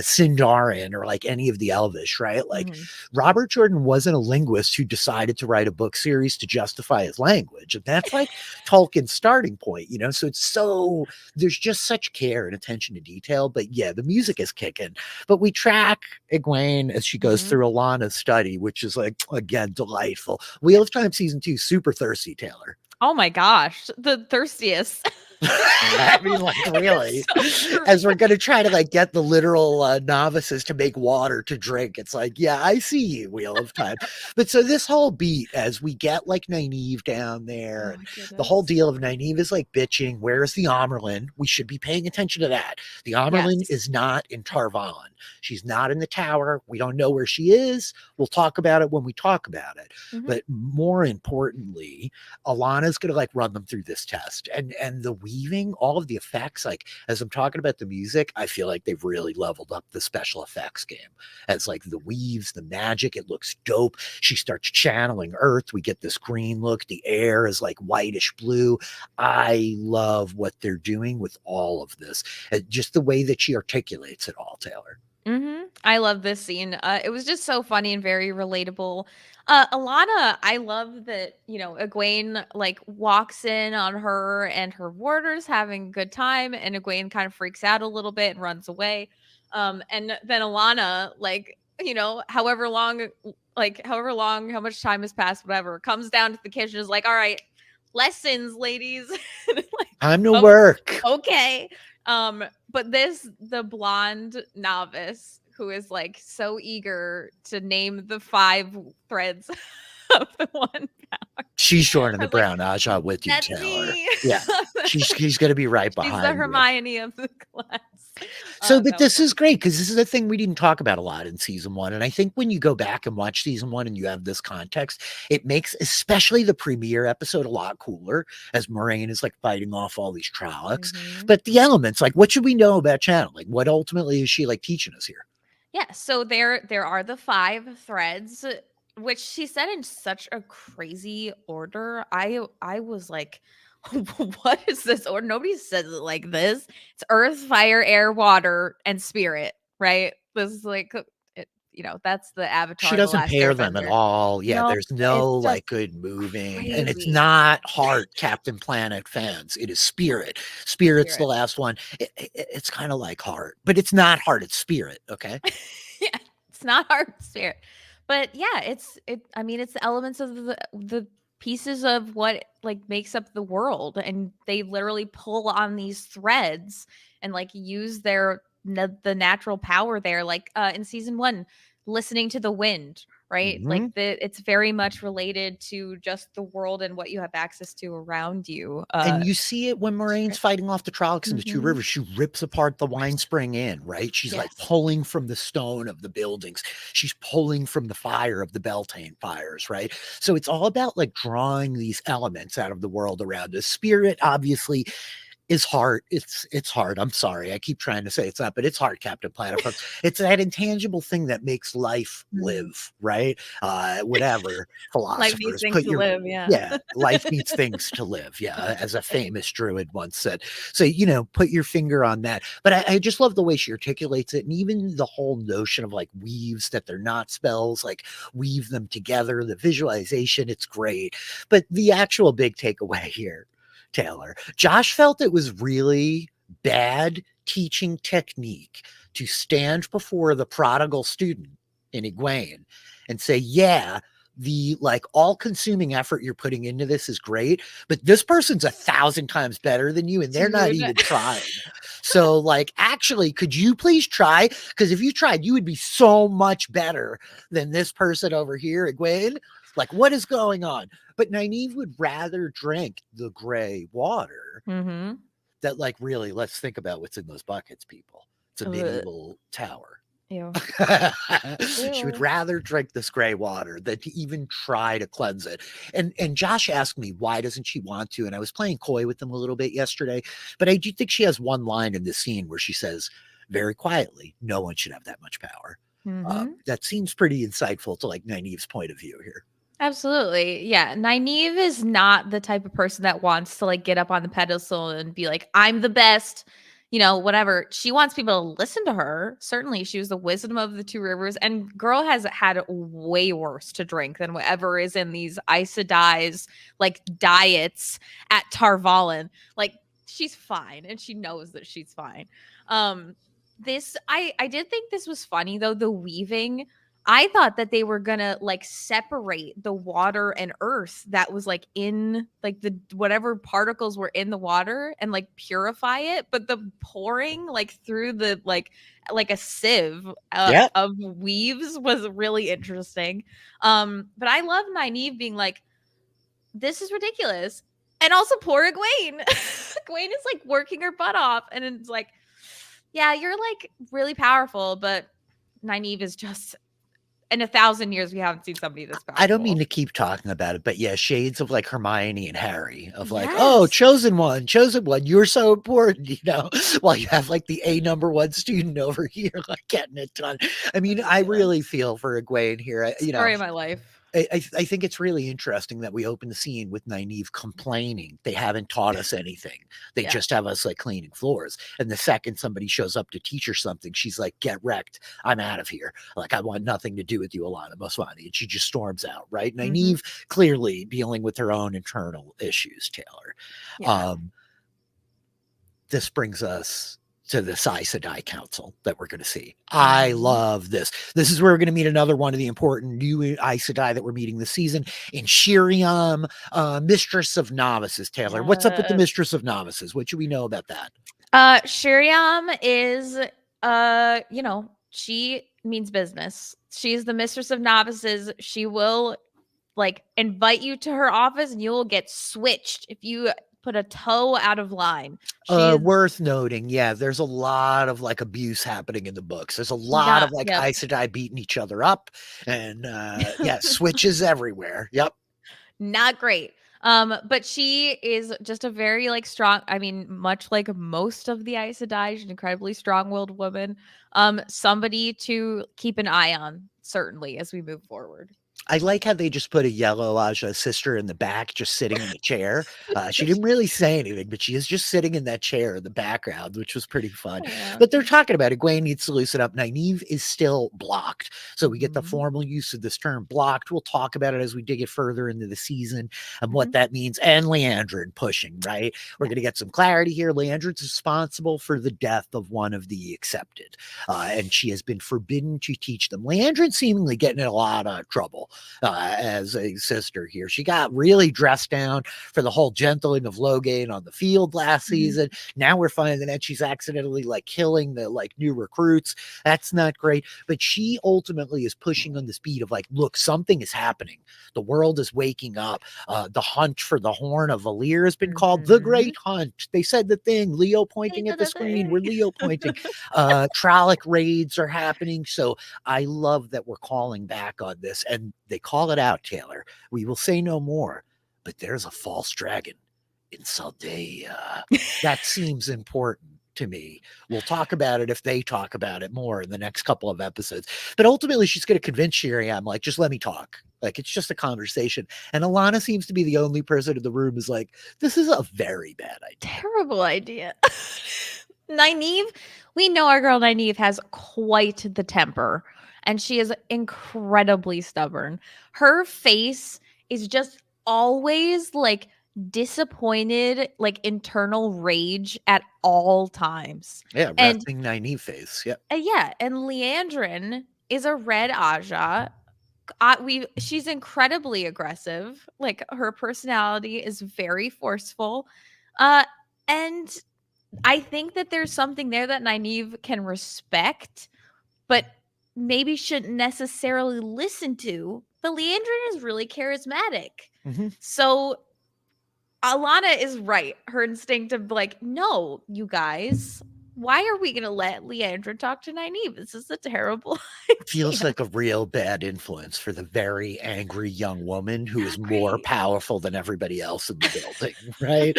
Sindarin or like any of the Elvish, right? Like Mhm. Robert Jordan wasn't a linguist who decided to write a book series to justify his language. And that's like Tolkien's starting point, you know? So it's so, there's just such care and attention to detail. But yeah, the music is kicking. But we track Egwene as she goes Mhm. through Alana's study, which is like, again, delightful. Yeah. Wheel of Time season 2, super thirsty, Taylor. Oh my gosh, the thirstiest. I mean, like, It's really, so true. as we're gonna try to like get the literal novices to make water to drink. It's like, yeah, I see you, Wheel of Time. But so this whole beat, as we get like Nynaeve down there, Oh and my the whole goodness. deal of Nynaeve is like bitching, where's the Amerlin? We should be paying attention to that. The Amerlin Yes. is not in Tarvan. She's not in the tower. We don't know where she is. We'll talk about it when we talk about it. Mhm. But more importantly, Alana's gonna like run them through this test, and the weaving, all of the effects. Like as I'm talking about the music, I feel like they've really leveled up the special effects game. As like the weaves, the magic, it looks dope. She starts channeling Earth. We get this green look. The air is like whitish blue. I love what they're doing with all of this. Just the way that she articulates it all, Taylor. Mhm. I love this scene. It was just so funny and very relatable. Alana, I love that, Egwene like walks in on her and her warders having a good time, and Egwene kind of freaks out a little bit and runs away. And then Alana, like, however long, how much time has passed, whatever, comes down to the kitchen, is like, all right, lessons, ladies. Like, Time to um, work. okay. But the blonde novice who is like so eager to name the five threads of the one power. She's joining the I'm like, brown Aja with you, that's Taylor. me. Yeah. She's gonna be right She's the behind you. Hermione of the class. So, but That was this is wonderful. great because this is a thing we didn't talk about a lot in season 1, and I think when you go back and watch season 1 and you have this context, it makes especially the premiere episode a lot cooler as Moraine is, like, fighting off all these Trollocs, Mhm. but the elements, like, what should we know about channeling? What ultimately is she, like, teaching us here? Yeah, so there are the 5 threads, which she said in such a crazy order. I was like, "What is this order? Nobody says it like this." It's earth, fire, air, water, and spirit, right? This is like, that's the She Avatar, The doesn't Last pair them at Airbender. all. Yeah, No, there's no, it's just like, good moving, and it's crazy. not Heart, Captain Planet fans. It is Spirit. Spirit's the Spirit. last one. It's kinda like Heart, but it's not Heart, it's Spirit, okay? Yeah, it's not hard spirit. But yeah, I mean, it's the elements of the pieces of what like makes up the world, and they literally pull on these threads and like use the natural power there, like in season 1, listening to the wind, right? Like Mhm. it's very much related to just the world and what you have access to around you. And you see it when It's Moraine's great. fighting off the Trollocs in the Two Mhm. Rivers. She rips apart the wine Right. spring inn, right? She's like Yes. pulling from the stone of the buildings. She's pulling from the fire of the Beltane fires, right? So it's all about like drawing these elements out of the world around us. Spirit, obviously, is hard. It's hard. I'm sorry. I keep trying to say it's not, but it's hard, Captain Platypus. It's that intangible thing that makes life Mhm. live, right? Whatever Life needs philosophers things put to your live, yeah. yeah, life needs things to live. Yeah, as a Right. famous druid once said. So, put your finger on that. But I just love the way she articulates it. And even the whole notion of like weaves that they're not spells, like weave them together, the visualization, it's great. But the actual big takeaway here, Taylor, Josh felt it was really bad teaching technique to stand before the prodigal student in Egwene and say, yeah, the like all consuming effort you're putting into this is great, but this person's 1,000 times better than you and they're not Dude. even trying. So, like, actually, could you please try? Because if you tried, you would be so much better than this person over here, Egwene. Like, what is going on? But Nynaeve would rather drink the gray water Mhm. that, like, really, let's think about what's in those buckets, people. It's a Ugh. medieval tower. Ew. She would Ew. rather drink this gray water than to even try to cleanse it. And Josh asked me why doesn't she want to, and I was playing coy with them a little bit yesterday, but I do think she has one line in this scene where she says very quietly, "No one should have that much power." Mhm. That seems pretty insightful to like Nynaeve's point of view here. Absolutely. Yeah. Nynaeve is not the type of person that wants to like get up on the pedestal and be like, I'm the best, whatever. She wants people to listen to her. Certainly, she was the wisdom of the two rivers. And girl has had way worse to drink than whatever is in these Aes Sedai's like diets at Tarvalin. Like, she's fine and she knows that she's fine. I did think this was funny though, the weaving. I thought that they were gonna like separate the water and earth that was like in like the whatever particles were in the water and like purify it, but the pouring like through the like a sieve Yeah. of weaves was really interesting. But I love Nynaeve being like, this is ridiculous. And also poor Egwene. Egwene is like working her butt off, and it's like, yeah, you're like really powerful, but Nynaeve is just in 1,000 years, we haven't seen somebody this I don't mean powerful. to keep talking about it, but yeah, shades of like Hermione and Harry of like, oh, Yes. chosen one, you're so important, while you have like the number one student over here, like getting it done. I mean, I really Ridiculous. feel for Egwene here. Story of my life. I think it's really interesting that we open the scene with Nynaeve complaining they haven't taught us anything. They Yeah. just have us like cleaning floors. And the second somebody shows up to teach her something, she's like, "Get wrecked! I'm out of here. Like I want nothing to do with you, Alana Moswani." And she just storms out. Right? Mhm. Nynaeve clearly dealing with her own internal issues. Taylor. Yeah. Um, this brings us to the Aes Sedai Council that we're going to see. I Mhm. love this. This is where we're going to meet another one of the important new Aes Sedai that we're meeting this season in Shiriam, Mistress of Novices. Taylor, what's up with the Yes. Mistress of Novices? What should we know about that? Shiriam is, she means business. She's the mistress of novices. She will like invite you to her office and you will get switched if you put a toe out of line. She's Worth noting, yeah, there's a lot of like abuse happening in the books. There's a lot not, of like yep. Aes Sedai beating each other up, and yeah, switches everywhere. Yep. Not great. But she is just a very like strong. I mean, much like most of the Aes Sedai, she's an incredibly strong-willed woman. Somebody to keep an eye on, certainly, as we move forward. I like how they just put a yellow Aja sister in the back, just sitting in a chair. She didn't really say anything, but she is just sitting in that chair in the background, which was pretty fun. Yeah. But they're talking about Egwene needs to loosen up. Nynaeve is still blocked. So we get the Mhm. formal use of this term blocked. We'll talk about it as we dig it further into the season and what Mhm. that means. And Leandrin pushing, right? We're Yeah. going to get some clarity here. Leandrin's responsible for the death of one of the accepted, and she has been forbidden to teach them. Leandrin seemingly getting in a lot of trouble role as a sister here. She got really dressed down for the whole gentling of Logain on the field last season. Now we're finding that she's accidentally like killing the like new recruits. That's not great. But she ultimately is pushing on the speed of like, look, something is happening. The world is waking up. The hunt for the horn of Valir has been called the Great Hunt. They said the thing. Leo pointing at the screen. We're Leo pointing. Trolloc raids are happening. So I love that we're calling back on this, and they call it out, Taylor. We will say no more, but there's a false dragon in Saldea. That seems important to me. We'll talk about it if they talk about it more in the next couple of episodes. But ultimately, she's going to convince Shiriam, like, just let me talk. Like, it's just a conversation. And Alana seems to be the only person in the room who's like, this is a very bad idea. Terrible idea. Nynaeve, we know our girl Nynaeve has quite the temper, and she is incredibly stubborn. Her face is just always like disappointed, like internal rage at all times. Yeah, And resting Nynaeve face. Yeah. yeah, and Leandrin is a red Aja. She's incredibly aggressive. Like her personality is very forceful. And I think that there's something there that Nynaeve can respect, but maybe shouldn't necessarily listen to. But Leandrin is really charismatic. So Alana is right. Her instinct of like, no, you guys, why are we going to let Leandra talk to Nynaeve? This is a terrible idea. Feels like a real bad influence for the very angry young woman who is more powerful than everybody else in the building, right?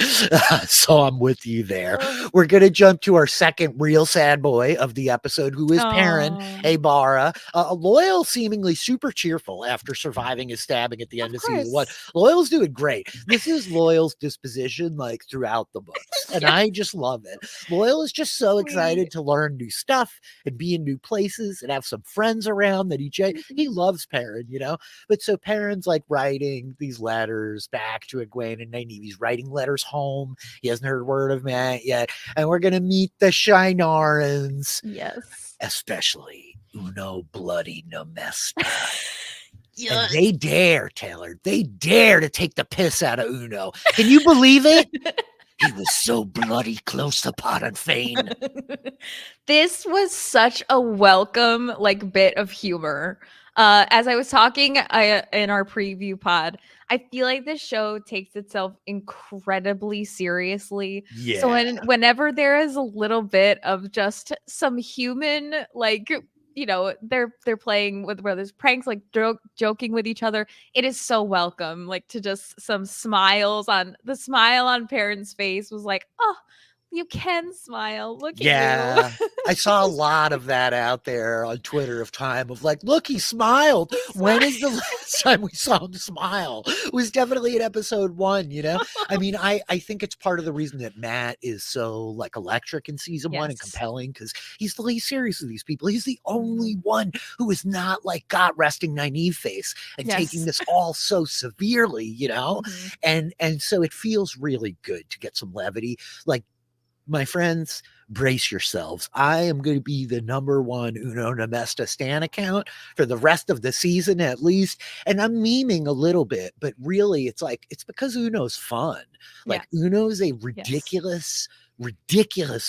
So I'm with you there. We're going to jump to our second real sad boy of the episode, who is Perrin, Abara. Loyal, seemingly super cheerful after surviving his stabbing at the end of season 1. Loyal's doing great. This is Loyal's disposition like throughout the books, and I just love it. Loyal is just so excited to learn new stuff and be in new places and have some friends around that he loves Perrin, you know. But so Perrin's like writing these letters back to Egwene and Nynaeve. He's writing letters home. He hasn't heard word of Matt yet, and we're gonna meet the Shinarans. Yes, especially Uno Bloody Nomesta. And they dare, Taylor, they dare to take the piss out of Uno. Can you believe it? He was so bloody close to Potterfane. This was such a welcome like bit of humor. As I was talking in our preview pod, I feel like this show takes itself incredibly seriously. Yeah. So whenever there is a little bit of just some human like, you know, they're playing with where there's pranks, like joking with each other, it is so welcome. Like to just some smiles on the smile on Perrin's face was like, oh, you can smile. Look at you. I saw a lot of that out there on Twitter of time of like, look, he smiled. When is the last time we saw him smile? It was definitely in episode 1, you know? I mean, I think it's part of the reason that Matt is so like electric in season 1 and compelling, because he's the least serious of these people. He's the only one who is not like got resting Nynaeve face and taking this all so severely, you know? And so it feels really good to get some levity. Like, my friends, brace yourselves. I am going to be the number one Uno Nemesta Stan account for the rest of the season at least. And I'm memeing a little bit, but really it's like, it's because Uno's fun. Like Uno's a ridiculous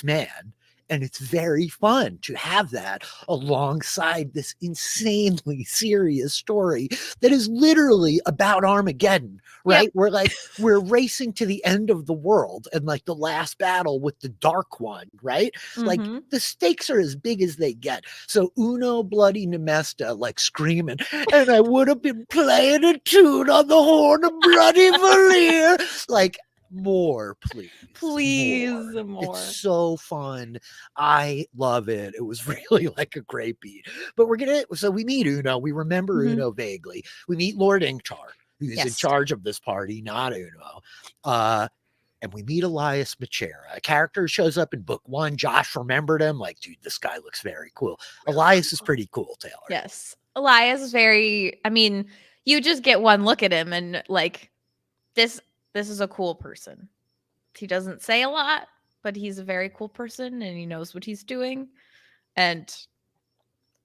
man. And it's very fun to have that alongside this insanely serious story that is literally about Armageddon, right? We're racing to the end of the world and like the last battle with the Dark One, right? Like the stakes are as big as they get. So Uno Bloody Nemesta like screaming, and I would have been playing a tune on the horn of Bloody Valir. Like, more, please more. It's so fun. I love it. It was really like a great beat. But so we meet Uno. We remember Uno vaguely. We meet Lord Ingtar, who's in charge of this party, not Uno. And we meet Elias Machera, a character who shows up in book 1. Josh remembered him. Like, dude, this guy looks very cool. Elias is pretty cool, Taylor. Yes. Elias is very, I mean, you just get one look at him and like, this is a cool person. He doesn't say a lot, but he's a very cool person and he knows what he's doing. And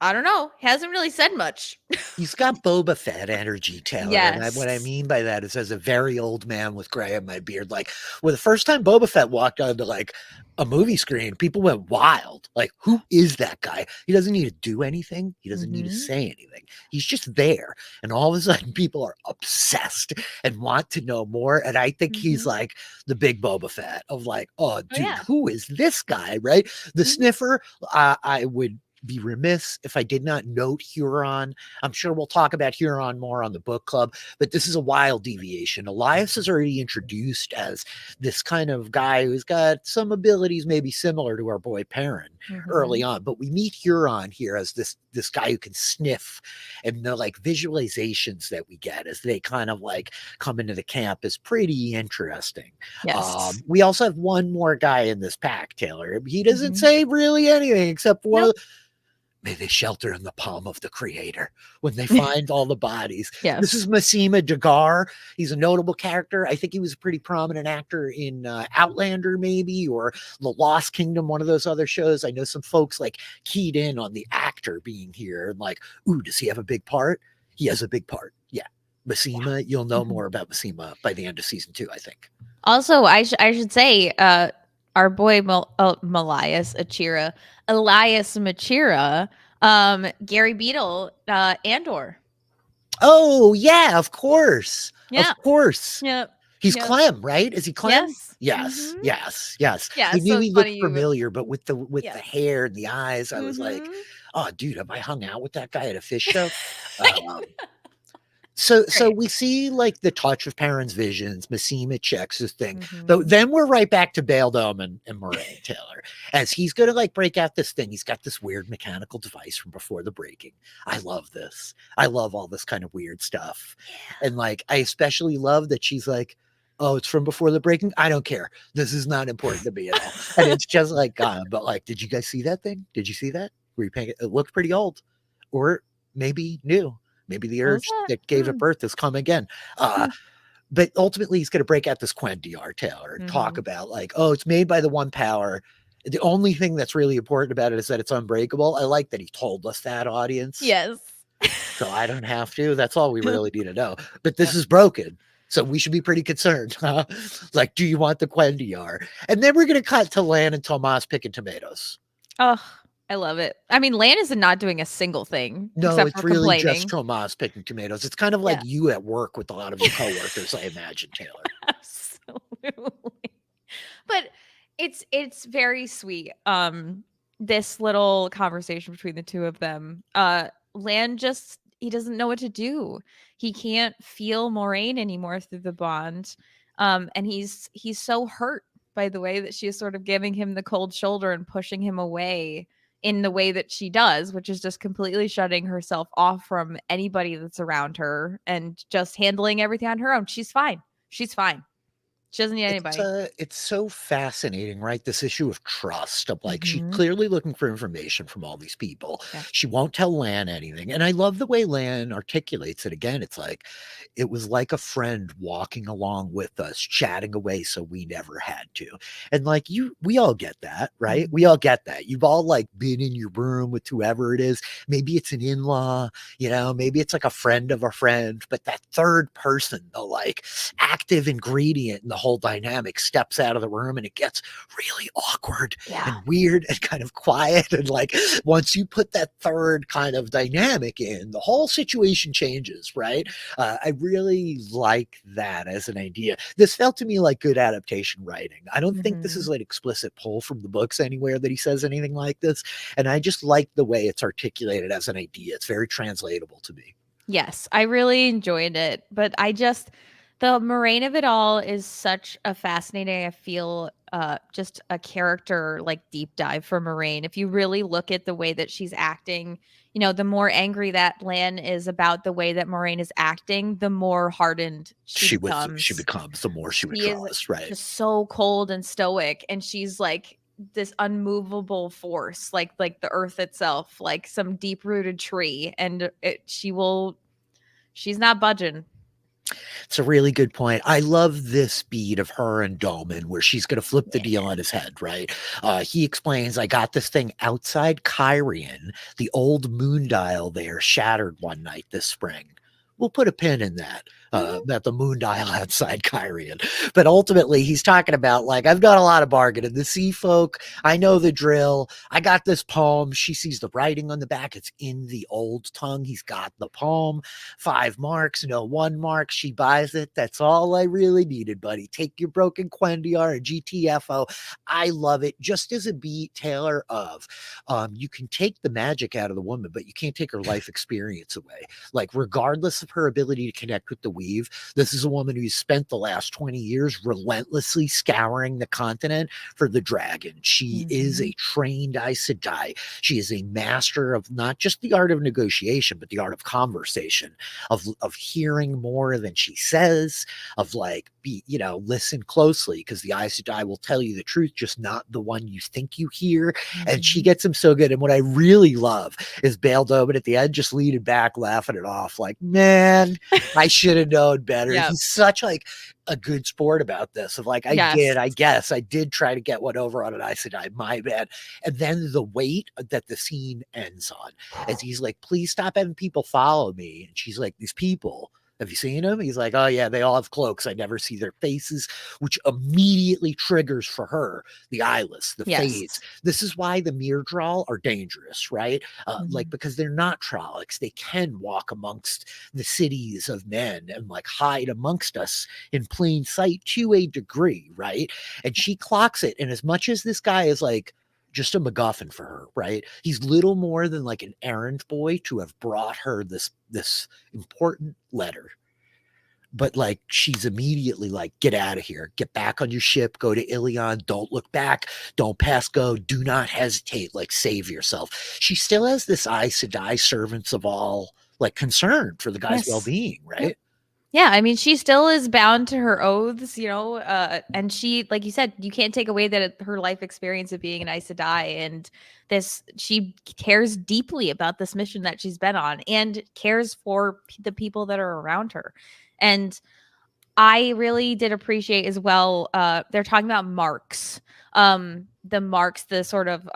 I don't know. Hasn't really said much. He's got Boba Fett energy, Taylor, and what I Yes. mean by that is as a very old man with gray in my beard, like, well, the first time Boba Fett walked onto, like, a movie screen, people went wild. Like, who is that guy? He doesn't need to do anything. He doesn't need to Mhm. say anything. He's just there, and all of a sudden, people are obsessed and want to know more, and I think he's, Mhm. like, the big Boba Fett of, like, "Oh, Oh, dude, yeah. who is this guy?" Right? The Mhm. sniffer, I would be remiss if I did not note Huron. I'm sure we'll talk about Huron more on the book club, but this is a wild deviation. Elias is already introduced as this kind of guy who's got some abilities maybe similar to our boy Perrin early Mhm. on, but we meet Huron here as this guy who can sniff, and the like visualizations that we get as they kind of like come into the camp is pretty interesting. Yes. We also have one more guy in this pack, Taylor. He doesn't Mhm. say really anything except Nope. for may they shelter in the palm of the Creator when they find all the bodies. This is Yes. Massima Dagar. He's a notable character. I think he was a pretty prominent actor in Outlander, maybe, or The Lost Kingdom, one of those other shows. I know some folks like keyed in on the actor being here and like, ooh, does he have a big part? He has a big part. Yeah. Yeah. Massima, you'll know Mhm. more about Massima by the end of season 2, I think. Also, I should say, our boy Malias Achira, Elias Machira, Gary Beadle, Andor. Oh, yeah, of course. Of Yeah. course. Yep. He's Yep. Clem, right? Is he Clem? Yes. Yes, Mhm. yes, yes. Yeah. I So knew it's he looked funny you. familiar, but with the Yes. hair and the eyes, I was like, Mhm. "Oh, dude, have I hung out with that guy at a Fish show?" Um, so Great. we see like the touch of Perrin's visions. Massima checks his thing. Though Mhm. then we're right back to Baildome and Moraine Taylor. As he's gonna like break out this thing. He's got this weird mechanical device from before the breaking. I love this. I love all this kind of weird stuff. And like I especially love that she's like, oh, it's from before the breaking. I don't care. This is not important to me at all. And it's just like, but like, did you guys see that thing? Did you see that? Were you paying it? It looked pretty old. Or maybe new. Maybe the What was urge that? that gave it birth has come again. Uh, but ultimately, he's going to break out this Quendiar Taylor and talk Mhm. about like, oh, it's made by the one power. The only thing that's really important about it is that it's unbreakable. I like that he told us that, audience. Yes. So I don't have to. That's all we really need to know. But this Yep. is broken. So we should be pretty concerned. Huh? Like, do you want the Quendiar? And then we're going to cut to Lan and Tomas picking tomatoes. Oh, I love it. I mean, Lan is not doing a single thing No, except it's for really just complaining. Tomas picking tomatoes. It's kind of like Yeah. you at work with a lot of your coworkers, I imagine, Taylor. Absolutely. But it's very sweet. This little conversation between the two of them. Lan just he doesn't know what to do. He can't feel Moraine anymore through the bond. And he's so hurt by the way that she is sort of giving him the cold shoulder and pushing him away in the way that she does, which is just completely shutting herself off from anybody that's around her and just handling everything on her own. She's fine. She's fine. She doesn't need anybody. It's so fascinating, right? This issue of trust of like she's Mhm. clearly looking for information from all these people. Yeah. She won't tell Lan anything. And I love the way Lan articulates it again. It's like it was like a friend walking along with us, chatting away so we never had to. And like we all get that, right? We Mhm. all get that. You've all like been in your room with whoever it is. Maybe it's an in-law, maybe it's like a friend of a friend, but that third person, the like active ingredient in the whole dynamic steps out of the room and it gets really awkward Yeah. and weird and kind of quiet. And like once you put that third kind of dynamic in, the whole situation changes, right? I really like that as an idea. This felt to me like good adaptation writing. I don't think this is Mhm. an explicit pull from the books anywhere that he says anything like this. And I just like the way it's articulated as an idea. It's very translatable to me. Yes, I really enjoyed it, but the Moraine of it all is such a fascinating, I feel, just a character like deep dive for Moraine. If you really look at the way that she's acting, the more angry that Lan is about the way that Moraine is acting, the more hardened she She becomes. becomes the more she She is withdraws, right? just so cold and stoic, and she's like this unmovable force, like the earth itself, like some deep rooted tree, and she's not budging. It's a really good point. I love this beat of her and Dolman where she's going to flip the deal on his head, right? He explains, I got this thing outside Kyrian. The old moon dial there shattered one night this spring. We'll put a pin in that. That the moon dial outside Kyrian. But ultimately, he's talking about, like, I've done a lot of bargaining. The sea folk, I know the drill. I got this poem. She sees the writing on the back. It's in the old tongue. He's got the poem. 5 marks, no 1 mark. She buys it. That's all I really needed, buddy. Take your broken Quendiar and GTFO. I love it. Just as a beat, Taylor, of you can take the magic out of the woman, but you can't take her life experience away. Like, regardless of her ability to connect with the weave, this is a woman who's spent the last 20 years relentlessly scouring the continent for the dragon. She is a trained Aes Sedai. She is a master of not just the art of negotiation, but the art of conversation, of hearing more than she says, of like, listen closely, because the Aes Sedai will tell you the truth, just not the one you think you hear. And she gets him so good. And what I really love is Bail Doman at the end just leaning back, laughing it off, like, man, I should have known better. Yep. He's such like a good sport about this, of like, I did try to get one over on an Aes Sedai, my bad. And then the weight that the scene ends on, as he's like, please stop having people follow me. And she's like, these people, have you seen them? He's like, oh yeah, they all have cloaks. I never see their faces, which immediately triggers for her the eyeless, the fades. This is why the Myrddraal are dangerous, right? Like, because they're not Trollocs. They can walk amongst the cities of men and like hide amongst us in plain sight to a degree, right? And she clocks it. And as much as this guy is like just a MacGuffin for her, right? He's little more than like an errand boy to have brought her this important letter. But like, she's immediately like, get out of here, get back on your ship, go to Ilion, don't look back, don't pass go, do not hesitate, like, save yourself. She still has this Aes Sedai servants of all like concern for the guy's well-being, right? Yep. Yeah, I mean, she still is bound to her oaths, and she, like you said, you can't take away that her life experience of being an Aes Sedai, and she cares deeply about this mission that she's been on, and cares for the people that are around her. And I really did appreciate as well, they're talking about marks, the marks, the sort of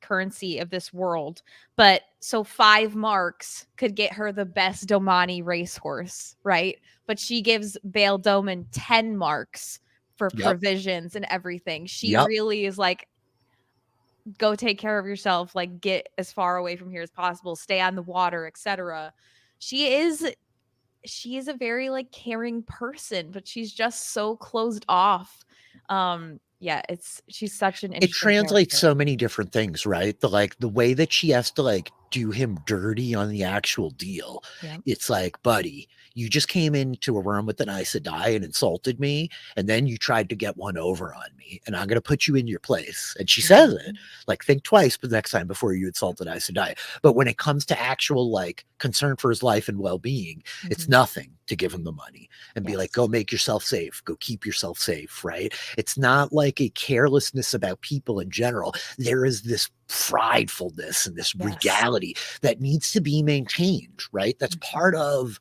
currency of this world. But so 5 marks could get her the best Domani racehorse, right? But she gives Bail Doman 10 marks for provisions and everything. She really is like, go take care of yourself, like, get as far away from here as possible, stay on the water, etc. She is a very like caring person, but she's just so closed off. She's such an interesting It translates character. so many different things, right? The way that she has to like do him dirty on the actual deal. It's like, buddy, you just came into a room with an Aes Sedai and insulted me, and then you tried to get one over on me, and I'm going to put you in your place. And she says it, like, think twice the next time before you insult an Aes Sedai. But when it comes to actual like concern for his life and well-being, it's nothing to give him the money and be like, go make yourself safe, go keep yourself safe, right? It's not like a carelessness about people in general. There is this pridefulness and this regality that needs to be maintained, right? That's part of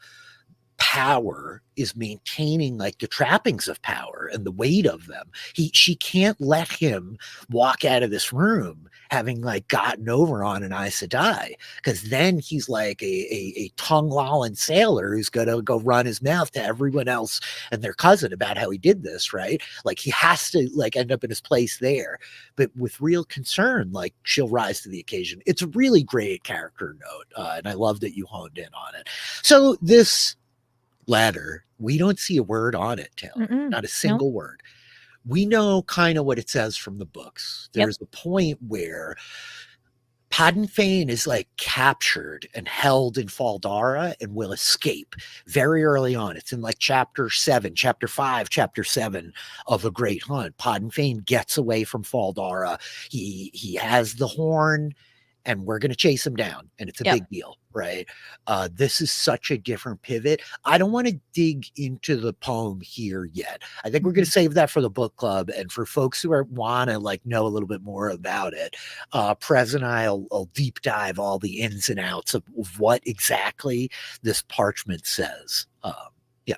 power, is maintaining like the trappings of power and the weight of them. She can't let him walk out of this room having like gotten over on an Aes Sedai, because then he's like a tongue-lolling sailor who's gonna go run his mouth to everyone else and their cousin about how he did this, right? Like, he has to like end up in his place there, but with real concern, like, she'll rise to the occasion. It's a really great character note, and I love that you honed in on it. So this letter, we don't see a word on it, Taylor. Not a single word. We know kind of what it says from the books. There's a point where Padan Fain is like captured and held in Faldara and will escape very early on. It's in like chapter 5, chapter 7 of A Great Hunt. Padan Fain gets away from Faldara. He has the horn, and we're going to chase him down, and it's a big deal, right? This is such a different pivot. I don't want to dig into the poem here yet. I think we're going to save that for the book club, and for folks who want to like know a little bit more about it. Prez and I'll deep dive all the ins and outs of what exactly this parchment says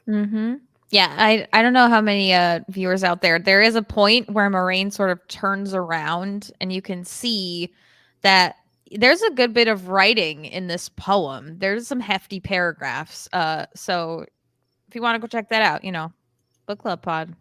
Mm-hmm. Yeah, I don't know how many viewers out there. There is a point where Moraine sort of turns around, and you can see that there's a good bit of writing in this poem. There's some hefty paragraphs. So if you want to go check that out, book club pod.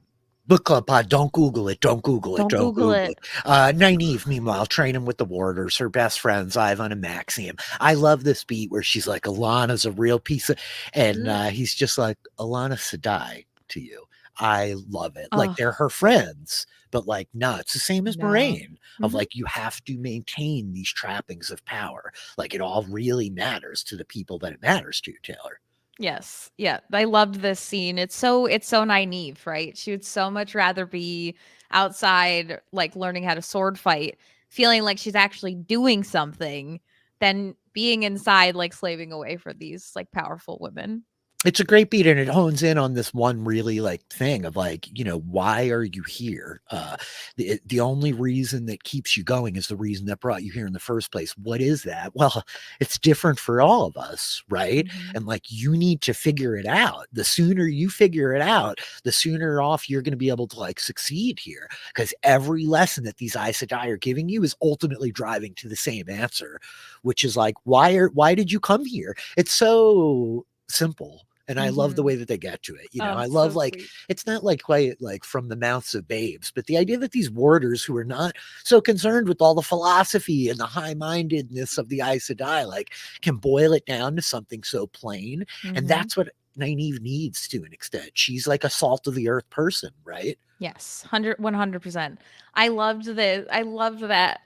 Book club pod, don't Google it, don't Google it, Don't don't Google Google it. it. Nynaeve, meanwhile, training with the warders, her best friends, Ivan and Maxime. I love this beat where she's like, Alana's a real piece of, and he's just like, Alana Sedai to you. I love it. Like, Oh they're her friends, but like, no, it's the same as no. Moraine of like, you have to maintain these trappings of power. Like, it all really matters to the people that it matters to, Taylor. Yes. Yeah. I loved this scene. It's so naive, right? She would so much rather be outside like learning how to sword fight, feeling like she's actually doing something than being inside like slaving away for these like powerful women. It's a great beat and it hones in on this one really like thing of like, why are you here? The only reason that keeps you going is the reason that brought you here in the first place. What is that? Well, it's different for all of us, right? Mhm. And like you need to figure it out. The sooner you figure it out, the sooner off you're going to be able to like succeed here, because every lesson that these Aes Sedai are giving you is ultimately driving to the same answer, which is like, why did you come here? It's so simple, and I love the Mhm. way that they get to it. Oh, I love so like sweet. it's not like quite like from the mouths of babes, but the idea that these warders who are not so concerned with all the philosophy and the high-mindedness of the Aes Sedai like can boil it down to something so plain, and Mhm. that's what Nynaeve needs to an extent. She's like a salt of the earth person, right? Yes, 100%. I loved this. I loved that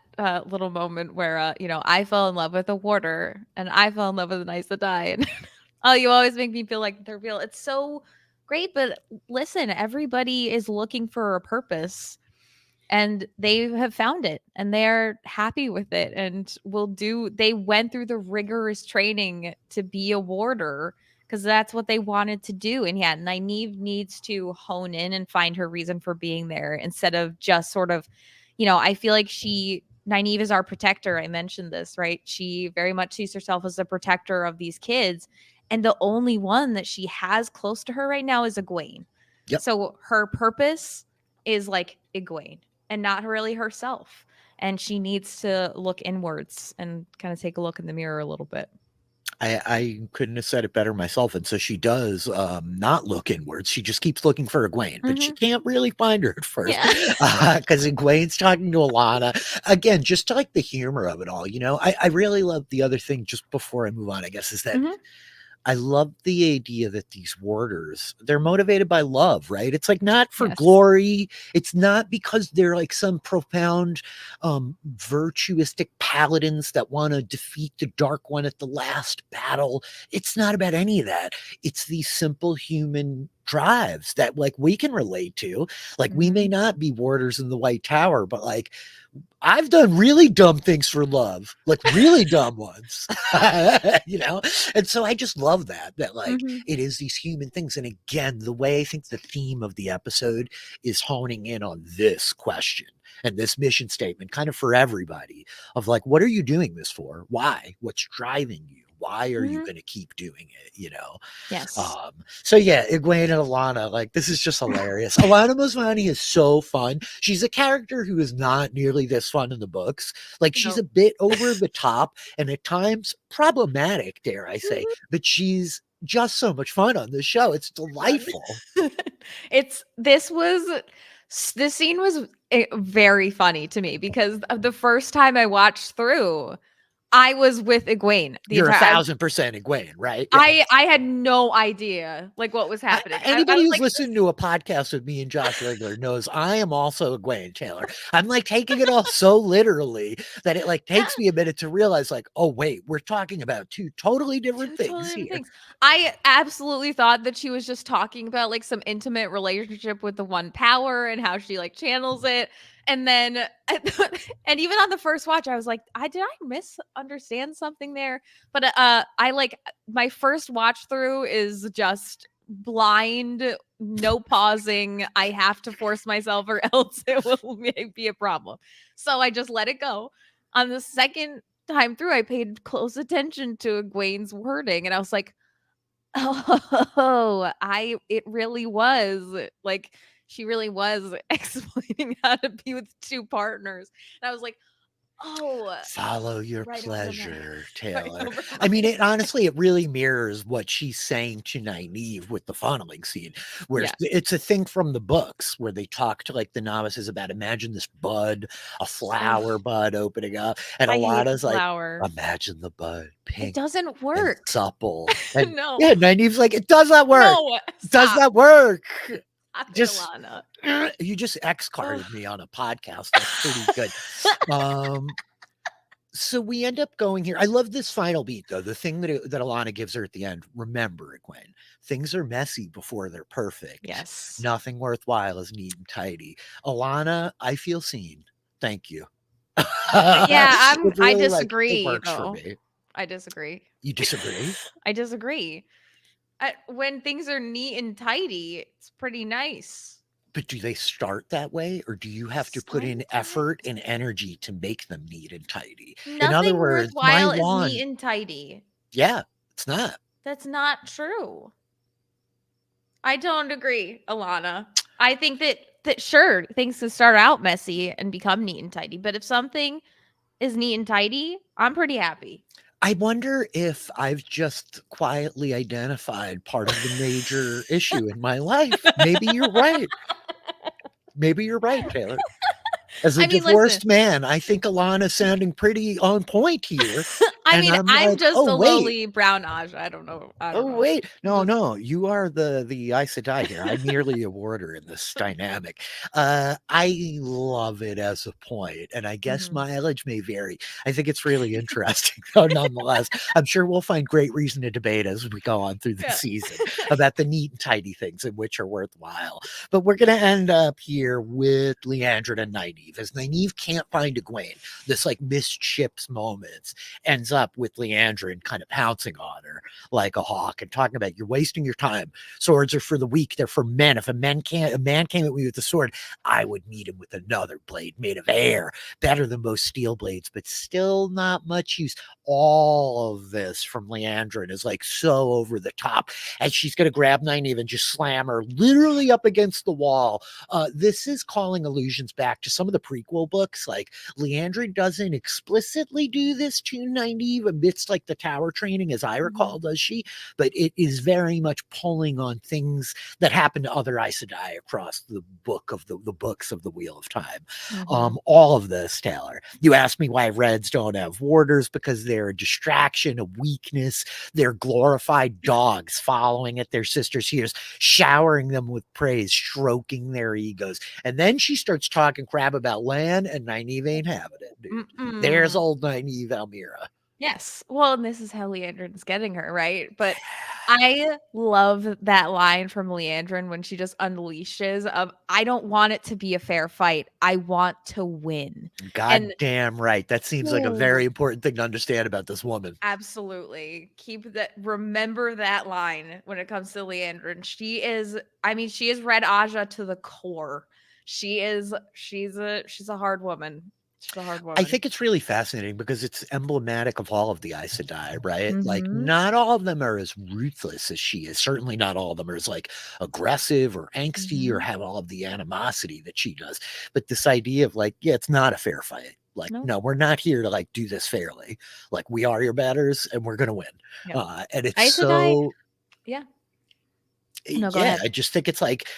little moment where I fell in love with a warder and I fell in love with an Aes Sedai. And oh, you always make me feel like they're real. It's so great, but listen, everybody is looking for a purpose and they have found it and they're happy with it and they went through the rigorous training to be a warder because that's what they wanted to do. And yeah, Nynaeve needs to hone in and find her reason for being there instead of just sort of, I feel like Nynaeve is our protector. I mentioned this, right? She very much sees herself as the protector of these kids. And the only one that she has close to her right now is Egwene. Yep. So her purpose is like Egwene and not really herself. And she needs to look inwards and kind of take a look in the mirror a little bit. I couldn't have said it better myself. And so she does not look inwards. She just keeps looking for Egwene, but she can't really find her at first Yeah. because Egwene's talking to Alana. Again, just to like the humor of it all. I really love the other thing just before I move on, I guess, is that Mhm. I love the idea that these warders, they're motivated by love, right? It's like not for Yes. glory. It's not because they're like some profound virtuistic paladins that want to defeat the dark one at the last battle. It's not about any of that. It's these simple human drives that like we can relate to. Like we may Mhm. not be warders in the White Tower, but like I've done really dumb things for love, like really dumb ones, you know? And so I just love that like Mhm. it is these human things. And again, the way I think the theme of the episode is honing in on this question and this mission statement kind of for everybody of like, what are you doing this for? Why? What's driving you? Why are you Mhm. going to keep doing it? Yes. So yeah, Egwene and Alana, like this is just hilarious. Alana Mosmani is so fun. She's a character who is not nearly this fun in the books. Like she's No. a bit over the top and at times problematic, dare I say, Mhm. but she's just so much fun on this show. It's Fun. delightful. This scene was very funny to me because the first time I watched through, I was with Egwene the You're a entire I 1000% Egwene, right? Yeah. I had no idea like what was happening. I Anybody was who's like, listened to a podcast with me and Josh Rigler knows I am also a Gwen Taylor. I'm like taking it all so literally that it like takes me a minute to realize, like, oh wait, we're talking about two totally different two things totally different here. things. I absolutely thought that she was just talking about like some intimate relationship with the one power and how she like channels it. And then and even on the first watch, I was like, I did I misunderstand something there? But I like my first watch through is just blind, no pausing. I have to force myself or else it will be a problem. So I just let it go. On the second time through, I paid close attention to Egwene's wording, and I was like, Oh, it really was, like, she really was explaining how to be with 2 partners, and I was like, "Oh, Follow your right over my pleasure, right Taylor. over I my mean, head." it honestly, it really mirrors what she's saying to Nynaeve with the funneling scene, where Yeah. it's a thing from the books where they talk to like the novices about imagine this bud, a flower Ugh, bud opening up, and I hate the Alana's like, flower. imagine the bud, It pink doesn't and work. supple. And No. yeah, Nynaeve's like, it does not work. No, Does stop. not work. Stop it, Just Alana. you just X Ugh. carded me on a podcast. That's pretty good. Um so we end up going here. I love this final beat though. The thing that Alana gives her at the end. Remember, Gwen, things are messy before they're perfect. Yes. Nothing worthwhile is neat and tidy. Alana, I feel seen. Thank you. Yeah, It I really like it disagree, works for though. me. I disagree. You disagree? I disagree. When things are neat and tidy, it's pretty nice. But do they start that way, or do you have to put in effort Sometimes. and energy to make them neat and tidy? In other Nothing words, my worthwhile is neat lawn, and tidy. yeah, it's not. That's not true. I don't agree, Alana. I think that sure, things can start out messy and become neat and tidy, but if something is neat and tidy, I'm pretty happy. I wonder if I've just quietly identified part of the major issue in my life. Maybe you're right. Maybe you're right, Taylor. As a I mean, listen, divorced man, I think Alana's sounding pretty on point here. I And mean, I'm I'm like, just oh, a wait. lowly brown Aja. I don't know. I don't Oh, know. wait. I'm No, just no. You are the Aes Sedai here. I'm merely a warder in this dynamic. I love it as a point, and I guess mhm. mileage may vary. I think it's really interesting, though, nonetheless. I'm sure we'll find great reason to debate as we go on through the Yeah. season about the neat and tidy things and which are worthwhile. But we're going to end up here with Leandrin and Nynaeve, as Nynaeve can't find Egwene. This like missed ships moments ends up with Leandrin kind of pouncing on her like a hawk and talking about you're wasting your time. Swords are for the weak, they're for men. If a man came at me with a sword, I would meet him with another blade made of air, better than most steel blades, but still not much use. All of this from Leandrin is like so over the top, and she's gonna grab Nynaeve and just slam her literally up against the wall. This is calling allusions back to some of the prequel books. Like Leandrin doesn't explicitly do this to Nynaeve amidst like the tower training, as I Mhm. recall, does she? But it is very much pulling on things that happen to other Aes Sedai across the books of the Wheel of Time. Mhm. All of this, Taylor. You asked me why Reds don't have warders because they're a distraction, a weakness. They're glorified dogs following at their sister's heels, showering them with praise, stroking their egos. And then she starts talking crap about Lan, and Nynaeve ain't having it, dude. There's Mm-mm. old Nynaeve Almira. Yes. Well, and this is how Leandrin's getting her, right? But I love that line from Leandrin when she just unleashes of, "I don't want it to be a fair fight. I want to win." And Goddamn right. That seems like a ooh, very important thing to understand about this woman. absolutely. Remember that line when it comes to Leandrin. She is, I mean, she is Red Aja to the core. She's a hard woman. She's a hard I woman. think it's really fascinating because it's emblematic of all of the Aes Sedai, right? Like, Mhm. not all of them are as ruthless as she is. Certainly not all of them are as like aggressive or angsty or Mhm. have all of the animosity that she does. But this idea of like, yeah, it's not a fair fight. Like, No. no, we're not here to like do this fairly. Like, we are your batters and we're gonna win. Yep. And it's Aes Sedai, so yeah. No, go yeah, ahead. I just think it's like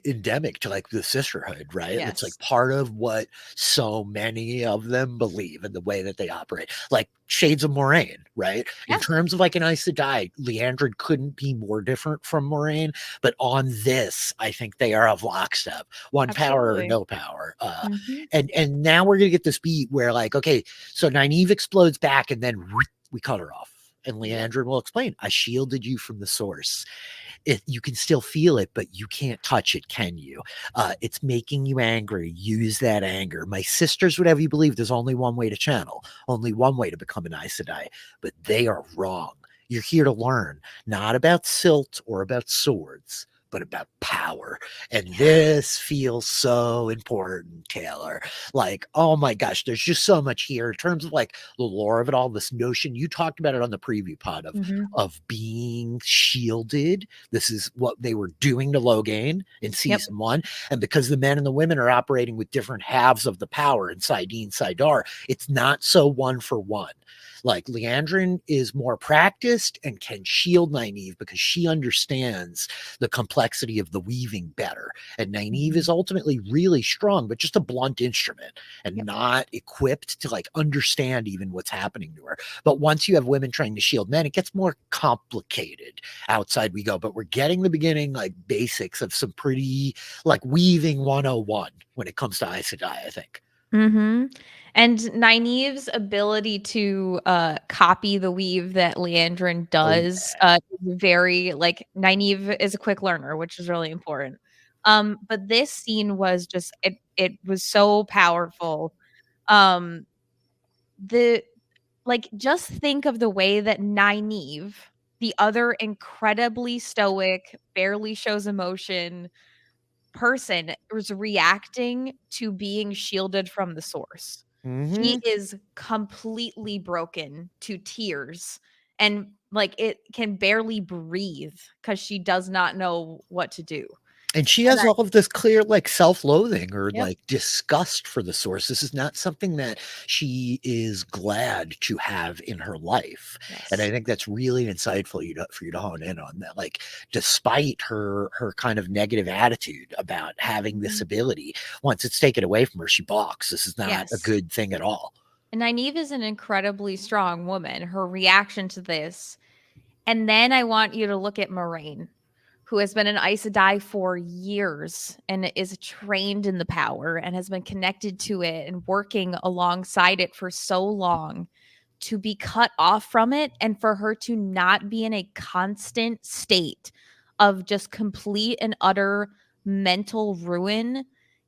endemic to like the sisterhood, right? It's like Yes. part of what so many of them believe in the way that they operate. Like Shades of Moraine, right? In Yeah, terms of like an Aes Sedai, Leandrin couldn't be more different from Moraine, but on this, I think they are of lockstep, one power or absolutely. no power. Mhm. And now we're gonna get this beat where like, okay, so Nynaeve explodes back, and then we cut her off. And Yep. Leandrin will explain, I shielded you from the source. You can still feel it, but you can't touch it, can you? It's making you angry. Use that anger. My sisters would have you believe there's only one way to channel, only one way to become an Aes Sedai, but they are wrong. You're here to learn, not about silt or about swords, but about power. And Yeah. this feels so important, Taylor. Like, oh my gosh, there's just so much here in terms of like the lore of it all. This notion you talked about it on the preview pod of being shielded. This is what they were doing to Logain in Yep. season 1. And because the men and the women are operating with different halves of the power in Sidene Sidar, it's not so one for one. Like Leandrin is more practiced and can shield Nynaeve because she understands the complexity of the weaving better. And Nynaeve is ultimately really strong, but just a blunt instrument and not equipped to like understand even what's happening to her. But once you have women trying to shield men, it gets more complicated. Outside we go, but we're getting the beginning like basics of some pretty like weaving 101 when it comes to Aes Sedai, I think. And Nynaeve's ability to copy the weave that Leandrin Oh does yeah. is very like Nynaeve is a quick learner, which is really important. But this scene was just it was so powerful. Um, the like just think of the way that Nynaeve, the other incredibly stoic, barely shows emotion person, was reacting to being shielded from the source. She Mm-hmm. is completely broken to tears and like it can barely breathe because she does not know what to do. And she And has all of this clear like self-loathing or yep. like disgust for the source. This is not something that she is glad to have in her life. And I Yes. think that's really insightful for you to hone in on that. Like, despite her kind of negative attitude about having this Mhm. ability, once it's taken away from her, she balks. This is not a Yes. good thing at all. And Nynaeve is an incredibly strong woman. Her reaction to this. And then I want you to look at Moraine, who has been an Aes Sedai for years and is trained in the power and has been connected to it and working alongside it for so long, to be cut off from it and for her to not be in a constant state of just complete and utter mental ruin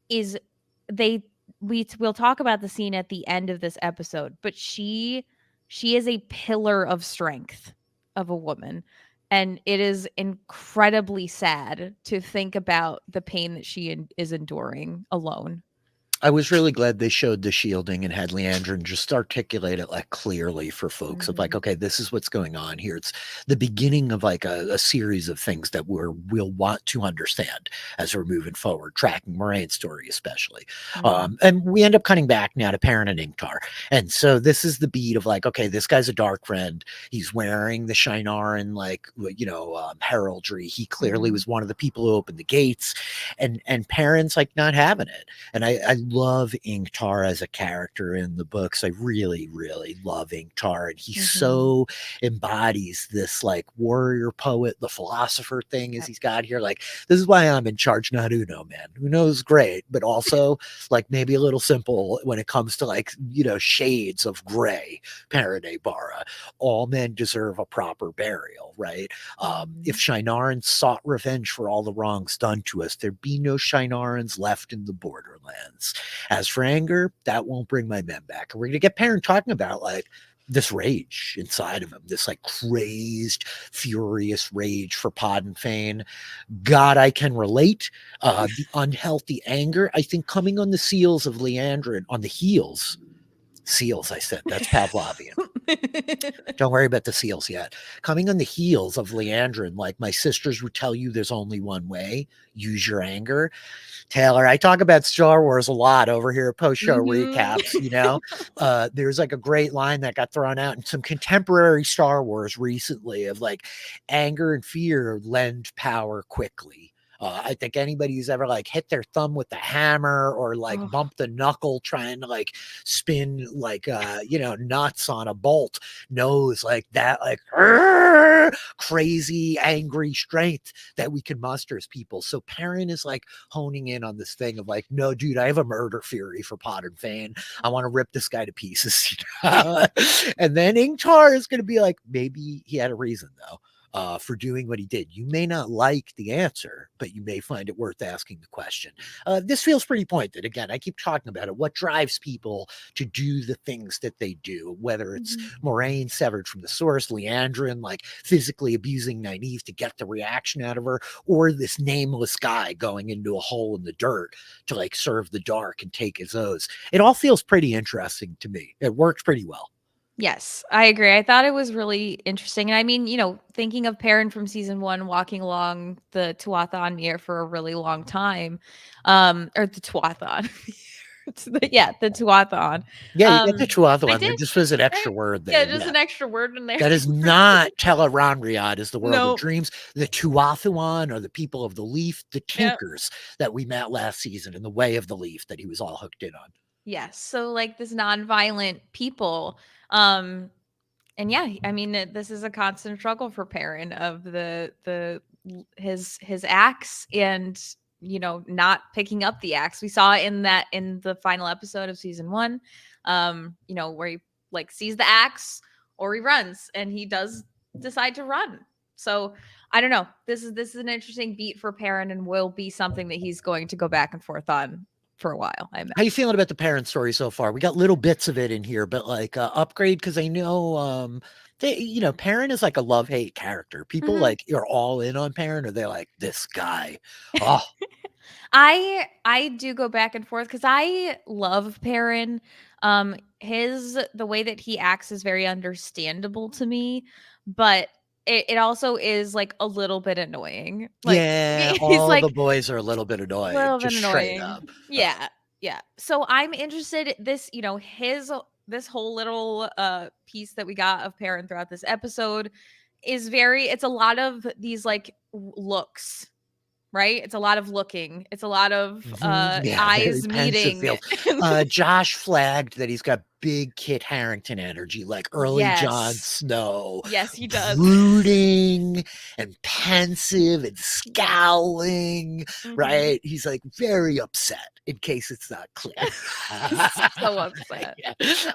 is they we'll talk about the scene at the end of this episode, but she is a pillar of strength of a woman, and it is incredibly sad to think about the pain that is enduring alone. I was really glad they showed the shielding and had Leandrin just articulate it like clearly for folks of like, Mhm. okay, this is what's going on here. It's the beginning of like a series of things that we'll want to understand as we're moving forward, tracking Moraine's story especially. Mhm. And we end up cutting back now to Perrin and Ingtar. And so this is the beat of like, okay, this guy's a dark friend. He's wearing the Shinaran like heraldry. He clearly Mhm. was one of the people who opened the gates, and Perrin's like not having it. And I love Ingtar as a character in the books. I really, really love Ingtar. And he Mhm. so embodies this like warrior poet, the philosopher thing as Yep. he's got here. Like, this is why I'm in charge, not Uno, man. Uno's great, but also like maybe a little simple when it comes to like, shades of gray, Paranebara. All men deserve a proper burial, right? If Mhm. Shinaran sought revenge for all the wrongs done to us, there'd be no Shinarans left in the borderlands. As for anger, that won't bring my men back. And we're going to get Perrin talking about like this rage inside of him, this like crazed, furious rage for Pod and Fane. God, I can relate. The unhealthy anger, I think, coming on the seals of Leandrin, on the heels. Seals, I said. That's Pavlovian. Don't worry about the seals yet. Coming on the heels of Leandrin, like my sisters would tell you, there's only one way. Use your anger. Taylor, I talk about Star Wars a lot over here at post show Mhm. recaps. There's like a great line that got thrown out in some contemporary Star Wars recently of like anger and fear lend power quickly. I think anybody who's ever like hit their thumb with the hammer or like Oh, bumped the knuckle trying to like spin like nuts on a bolt knows like that like crazy angry strength that we can muster as people. So Perrin is like honing in on this thing of like, no, dude, I have a murder fury for Pod and Fane. I want to rip this guy to pieces. And then Ingtar is going to be like, maybe he had a reason though. for doing what he did. You may not like the answer, but you may find it worth asking the question. This feels pretty pointed. Again, I keep talking about it. What drives people to do the things that they do, whether it's Mhm. Moraine severed from the source, Leandrin like physically abusing Nynaeve to get the reaction out of her, or this nameless guy going into a hole in the dirt to like serve the dark and take his O's. It all feels pretty interesting to me. It works pretty well. Yes, I agree. I thought it was really interesting. And I mean, thinking of Perrin from season 1 walking along the Tuathon Mere for a really long time, or the Tuathon. The Tuathon. Yeah, you get the Tuatha I one there. did, Just was an right? extra word Yeah, there. just Yeah. an extra word in there. That is not Tel'aran'rhiod is the world of Nope. dreams. The Tuathuan are the people of the leaf, the Yep. Tinkers that we met last season in the way of the leaf that he was all hooked in on. Yes. So like this nonviolent people. Um, and yeah, I mean this is a constant struggle for Perrin of his axe and not picking up the axe. We saw in the final episode of season 1, where he like sees the axe or he runs, and he does decide to run. So I don't know. This is an interesting beat for Perrin and will be something that he's going to go back and forth on for a while, I imagine. How you feeling about the Perrin story so far? We got little bits of it in here, but like upgrade because I know Perrin is like a love-hate character. People Mhm. like are all in on Perrin, or they're like, this guy. Oh, I do go back and forth because I love Perrin. The way that he acts is very understandable to me, but it also is like a little bit annoying. Like yeah, he's all the like boys are a little bit a annoying, little bit just straight annoying. up. Yeah, yeah. So I'm interested. This whole little piece that we got of Perrin throughout this episode is it's a lot of these like looks, right? It's a lot of looking. It's a lot of Yeah, very eyes pensive meeting. feels. Josh flagged that he's got big Kit Harington energy, like early Jon Yes. Snow, Yes, he does. brooding and pensive and Yes. scowling, Mhm. right? He's like very upset, in case it's not clear. So upset. Yeah.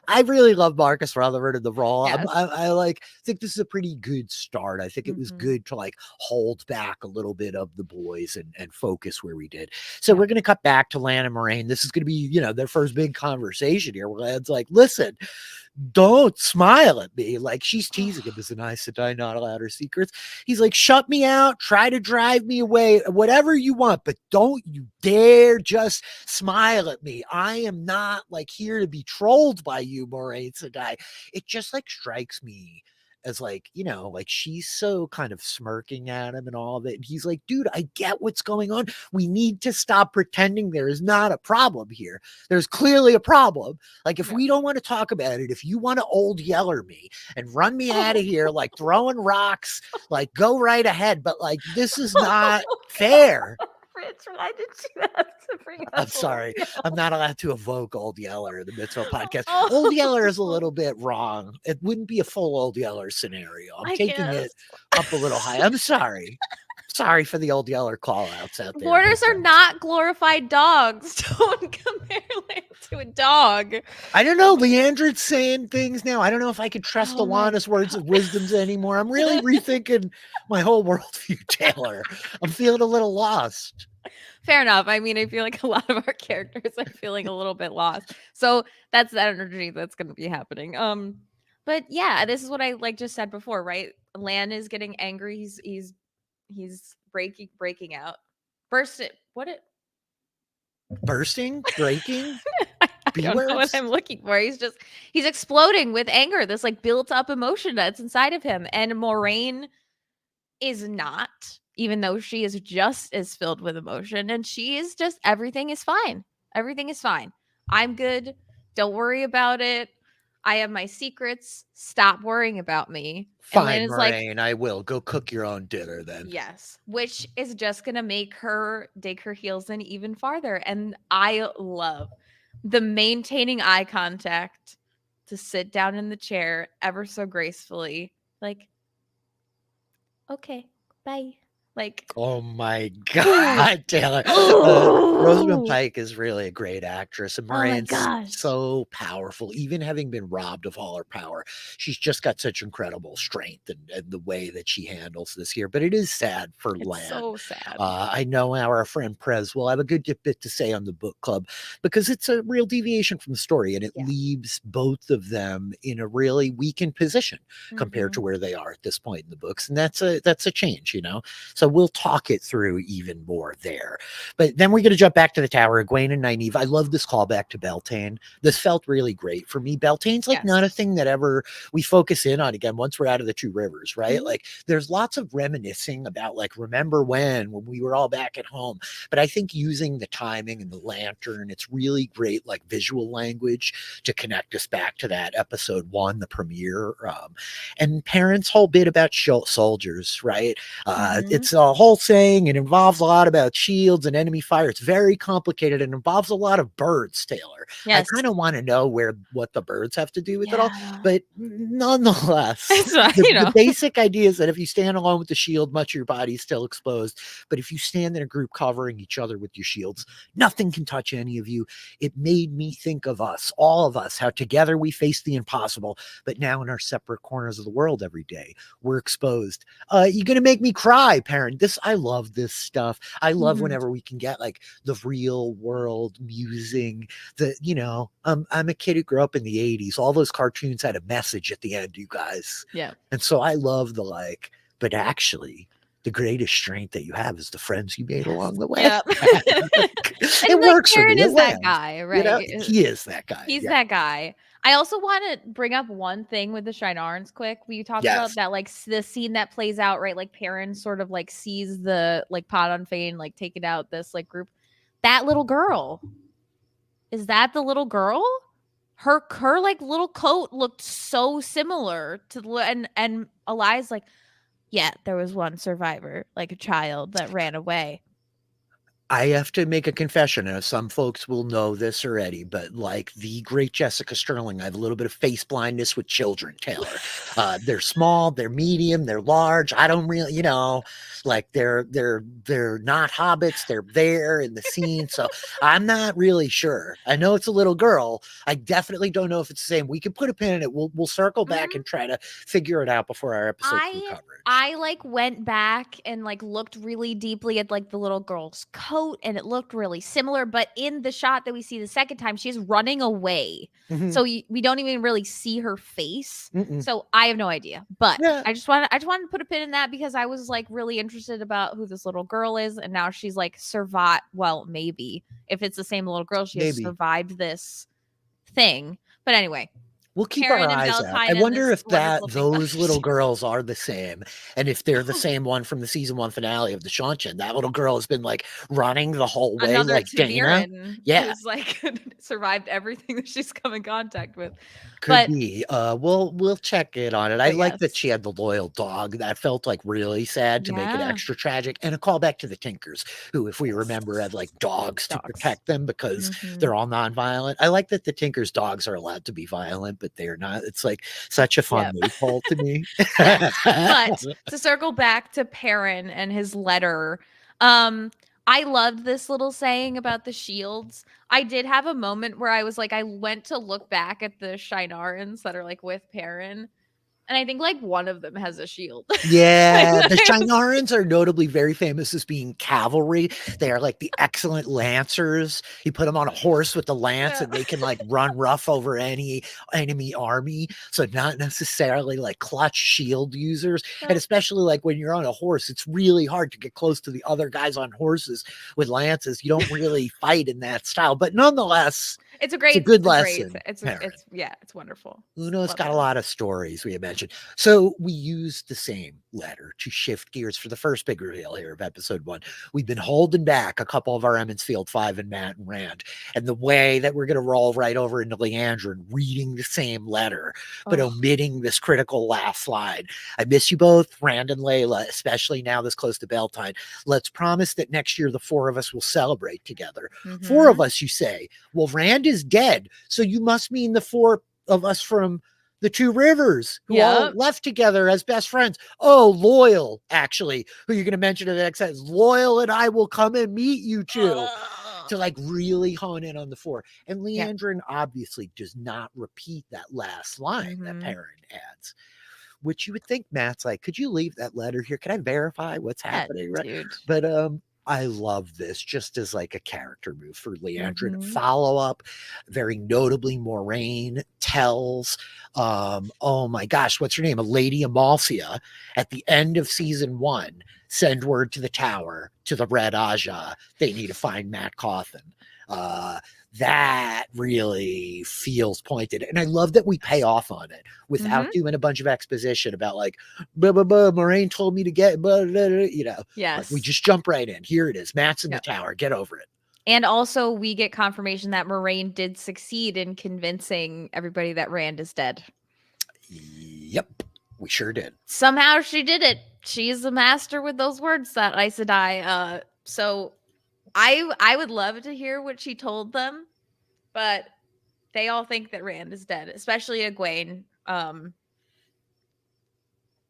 I really love Marcus Rutherford in the role. Yes. I like think this is a pretty good start. I think it was Mhm. good to like hold back a little bit of the boys and focus where we did. So Yeah. we're going to cut back to Lan and Moraine. This is going to be, their first big conversation here. Where Lan's like, listen, don't smile at me. Like she's teasing him as an Aes Sedai not allowed her secrets. He's like, shut me out, try to drive me away, whatever you want, but don't you dare just smile at me. I am not like here to be trolled by you, Moraine Sedai. It just like strikes me as like, like she's so kind of smirking at him and all that. He's like, dude, I get what's going on. We need to stop pretending there is not a problem here. There's clearly a problem. Like, if Yeah. we don't want to talk about it, if you want to old yeller me and run me out Oh. of here, like throwing rocks, like go right ahead. But like, this is not Oh, fair. Rich, why did you have to bring I'm up old sorry. I'm Yeller? not allowed to evoke Old Yeller in the midst of a podcast. Old Yeller is a Oh, little bit wrong. It wouldn't be a full Old Yeller scenario. I'm I taking it guess. up a little high. I'm sorry. Sorry for the Old Yeller call outs out there. Borders are not glorified dogs. Don't compare Lamb to a dog. I don't know. Leandrid's saying things now. I don't know if I can trust Oh my Alana's words of wisdoms anymore. I'm really rethinking my whole worldview, Taylor. I'm feeling a little lost. Fair enough. I mean, I feel like a lot of our characters are feeling a little bit lost. So that's that energy that's going to be happening. But yeah, this is what I like just said before, right? Lan is getting angry. He's breaking out. Burst it. What it Bursting? Breaking? I B don't know what words? I'm looking for. He's exploding with anger, this like built up emotion that's inside of him. And Moraine is not, even though she is just as filled with emotion. And she is just, everything is fine. Everything is fine. I'm good. Don't worry about it. I have my secrets. Stop worrying about me. And Lynn Fine, is like, Moraine. I will. Go cook your own dinner then. yes, which is just going to make her dig her heels in even farther. And I love the maintaining eye contact to sit down in the chair ever so gracefully. Like, okay, bye. Like, Oh my ooh, God, Taylor. Rosamund ooh, Pike is really a great actress, and oh my Moran's gosh. so powerful. Even having been robbed of all her power, she's just got such incredible strength and the way that she handles this here. But it is sad for It's Lan. so sad. I know our friend Prez will have a good bit to say on the book club because it's a real deviation from the story, and it Yeah. leaves both of them in a really weakened position compared to Mhm. where they are at this point in the books, and that's a change, you know. So we'll talk it through even more there. But then we're going to jump back to the tower. Egwene and Nynaeve. I love this callback to Beltane. This felt really great for me. Beltane's like not a Yes. thing that ever we focus in on again once we're out of the two rivers, right? Mhm. Like there's lots of reminiscing about like remember when we were all back at home. But I think using the timing and the lantern, it's really great like visual language to connect us back to that episode one, the premiere. And Parents' whole bit about soldiers, right? Mhm. It's a whole saying. It involves a lot about shields and enemy fire. It's very complicated and involves a lot of birds, Taylor. I Yes. kind of want to know what the birds have to do with it all, Yeah. but nonetheless, It's not, the basic idea is that if you stand alone with the shield, much of your body is still exposed. But if you stand in a group covering each other with your shields, nothing can touch any of you. It made me think of us, all of us, how together we face the impossible, but now in our separate corners of the world every day, we're exposed. You're gonna make me cry, parent. I love this stuff. I love Mhm. whenever we can get like the real world musing. I'm a kid who grew up in the 80s. All those cartoons had a message at the end, you guys. Yeah. And so I love the like, but actually the greatest strength that you have is the friends you made Yes. along the way. Yep. It And, like, works for me. Perrin It is that lands. guy, You know, right? he is that guy. He's Yeah. that guy. I also wanna bring up one thing with the Shinarans quick. We talked about Yes. that, like, the scene that plays out, right? Like, Perrin sort of, like, sees the, like, Pod on Fane, like, taking out this, like, group. That little girl, is that the little girl? Her, like, little coat looked so similar to the and Eli's like, "Yeah, there was one survivor, like, a child that ran away." I have to make a confession. Some folks will know this already, but like the great Jessica Sterling, I have a little bit of face blindness with children, Taylor. They're small, they're medium, they're large. I don't really, like they're not hobbits, they're there in the scene. So I'm not really sure. I know it's a little girl. I definitely don't know if it's the same. We can put a pin in it. We'll circle back Mhm. and try to figure it out before our episode 2 I coverage. I like went back and like looked really deeply at like the little girl's coat and it looked really similar, but in the shot that we see the second time she's running away. Mhm. So we don't even really see her face. Mm-mm. So I have no idea. But Yeah, I just wanted to put a pin in that because I was like really interested about who this little girl is and now she's like survived, well, maybe if it's the same little girl she has maybe. survived this thing. But anyway, We'll keep our Perrin and eyes out. I Beltane and wonder this if wonderful big those little thunder. girls are the same, and if they're the same one from the season 1 finale of the Shanshan. That little girl has been, like, running the whole way Another like Dana. Tuniran Yeah, who's, like, survived everything that she's come in contact with. could But be. We'll check in on it. I like that yes. she had the loyal dog. That felt, like, really sad to make it Yeah. extra tragic, and a callback to the Tinkers, who, if we Yes. remember, had, like, dogs to Dogs. protect them because Mhm. they're all nonviolent. I like that the Tinkers' dogs are allowed to be violent, but they're not. It's, like, such a fun Yep. loophole to me. Yes. But to circle back to Perrin and his letter, I loved this little saying about the shields. I did have a moment where I was like, I went to look back at the Shinarans that are, like, with Perrin, and I think, like, one of them has a shield. Yeah, the Shinarans are notably very famous as being cavalry. They are like the excellent lancers. You put them on a horse with the lance Yeah. and they can like run rough over any enemy army. So not necessarily like clutch shield users. And Yep. especially like when you're on a horse, it's really hard to get close to the other guys on horses with lances. You don't really fight in that style, but nonetheless, it's a good lesson, parent. It's yeah, it's wonderful. Uno's Love got a him. lot of stories we had mentioned. So we used the same letter to shift gears for the first big reveal here of episode 1. We've been holding back a couple of our Emmons Field 5 and Matt and Rand. And the way that we're going to roll right over into Leandrin reading the same letter, but Oh, omitting this critical last line. I miss you both, Rand and Layla, especially now this close to Beltane. Let's promise that next year the 4 of us will celebrate together. 4 of mhm. us, you say. Well, Rand is dead. So you must mean the 4 of us from The two rivers who all Yep. left together as best friends. Oh, Loyal, actually, who you're going to mention in the next sentence. Loyal and I will come and meet you two, to like really hone in on the four. And Yep. Leandrin obviously does not repeat that last line that Perrin adds, which you would think Matt's like, could you leave that letter here? Can I verify what's Yeah, happening? Right. dude. But I love this just as like a character move for Leandrin. Mhm. Follow up, very notably, Moraine tells, oh my gosh, what's her name? A Lady Amalcia at the end of season 1. Send word to the tower, to the Red Aja. They need to find Matt Cawthon. That really feels pointed. And I love that we pay off on it without doing a bunch of exposition about like, blah, blah, blah, Moraine told me to get, blah, blah, blah, you know, Yes. like we just jump right in. Here it is. Matt's in the tower. Get over it. And also we get confirmation that Moraine did succeed in convincing everybody that Rand is dead. Yep. We sure did. Somehow she did it. She's a master with those words, that Aes Sedai. So I would love to hear what she told them, but they all think that Rand is dead, especially Egwene.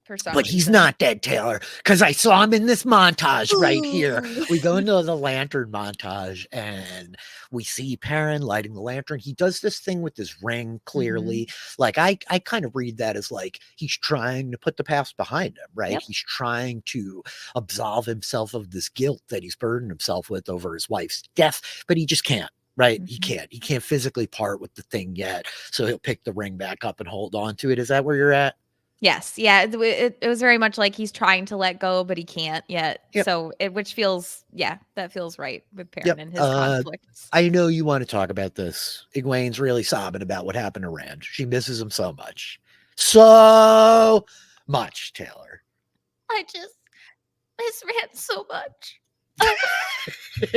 For some but he's reason. not dead, Taylor, because I saw him in this montage right here. We go into the lantern montage and we see Perrin lighting the lantern. He does this thing with his ring, clearly. Like I kind of read that as like he's trying to put the past behind him, right? He's trying to absolve himself of this guilt that he's burdened himself with over his wife's death, but he just can't. Right. He can't physically part with the thing yet. So he'll pick the ring back up and hold on to it. Is that where you're at? Yes. Yeah. It was very much like he's trying to let go, but he can't yet. So which feels, that feels right with Perrin and his conflicts. I know you want to talk about this. Egwene's really sobbing about what happened to Rand. She misses him so much. So much, Taylor. I just miss Rand so much.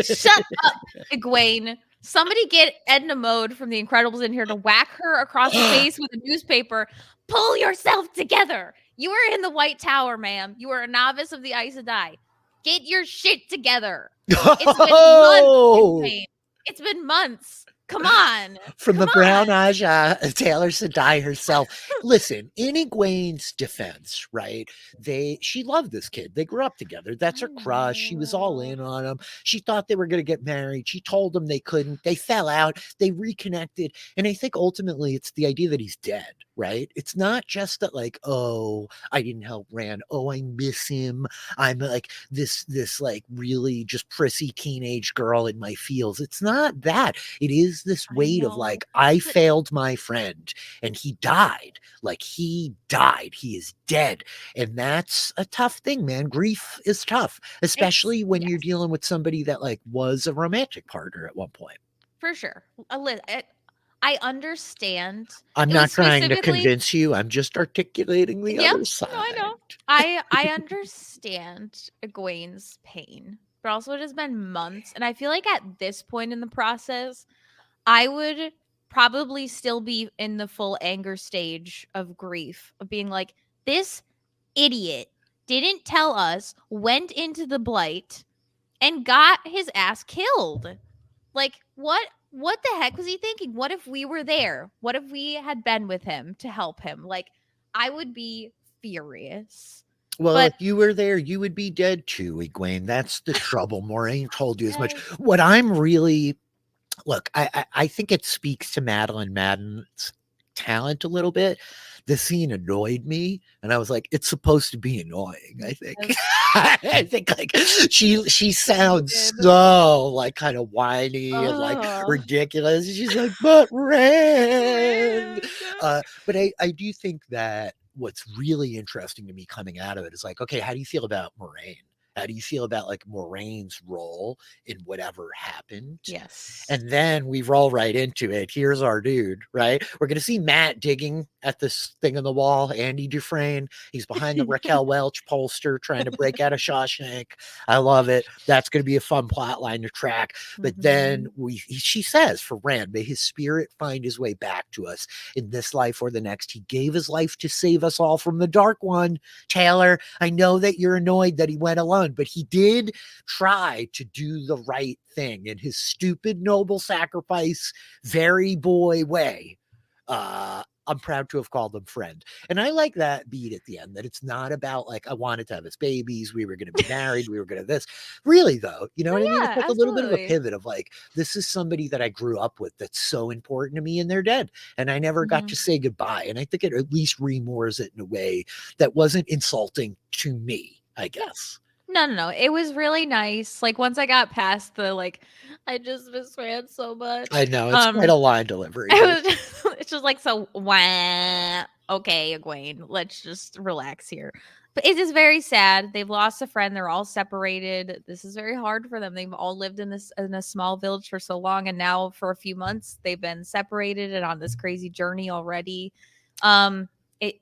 Shut up, Egwene. Somebody get Edna Mode from The Incredibles in here to whack her across the face with a newspaper. Pull yourself together. You are in the White Tower, ma'am. You are a novice of the Aes Sedai. Get your shit together. It's been months, Egwene. It's been months. Come on. From the Brown Aja, Taylor Sedai herself. Listen, in Egwene's defense, right? She loved this kid. They grew up together. That's her crush. She was all in on him. She thought they were going to get married. She told them they couldn't. They fell out. They reconnected. And I think ultimately it's the idea that he's dead, right? It's not just that like, oh, I didn't help Rand. Oh, I miss him. I'm like this like really just prissy teenage girl in my feels. It's not that. It is this weight of like, I failed my friend and he died. Like he died. He is dead. And that's a tough thing, man. Grief is tough, especially when you're dealing with somebody that like was a romantic partner at one point. For sure. I understand. I'm not trying to convince you. I'm just articulating the other side. No, I know. I understand Egwene's pain, but also it has been months. And I feel like at this point in the process, I would probably still be in the full anger stage of grief, of being like, this idiot didn't tell us, went into the blight, and got his ass killed. Like, what the heck was he thinking? What if we were there? What if we had been with him to help him? Like, I would be furious. Well, if you were there, you would be dead too, Egwene. That's the trouble. Moraine told you as much. What I'm really look, I think it speaks to Madeline Madden's talent a little bit. The scene annoyed me, and I was like, it's supposed to be annoying, I think. I think like she sounds so like kind of whiny and like ridiculous. She's like, but Rand. But I do think that what's really interesting to me coming out of it is like, okay, how do you feel about Moraine? How do you feel about like Moraine's role in whatever happened? Yes. And then we roll right into it. Here's our dude, right? We're going to see Matt digging at this thing on the wall. Andy Dufresne. He's behind the Raquel Welch poster trying to break out of Shawshank. I love it. That's going to be a fun plot line to track. But then she says for Rand, may his spirit find his way back to us in this life or the next. He gave his life to save us all from the Dark One. Taylor, I know that you're annoyed that he went alone, but he did try to do the right thing in his stupid noble sacrifice, very boy way. I'm proud to have called him friend. And I like that beat at the end, that it's not about like, I wanted to have his babies, we were going to be married, we were going to this. Really, though, you know Oh what I mean? It's yeah, like a little bit of a absolutely. pivot of like, this is somebody that I grew up with that's so important to me, and they're dead. And I never got to Mhm. say goodbye. And I think it at least remoors it in a way that wasn't insulting to me, I Yeah. guess. No, no, no. It was really nice. Like once I got past the like, I just miss Rand so I much. know it's quite a line delivery, but It was just, it's just like so. Wah. Okay, Egwene, let's just relax here. But it is very sad. They've lost a friend. They're all separated. This is very hard for them. They've all lived in a small village for so long, and now for a few months they've been separated and on this crazy journey already. Um,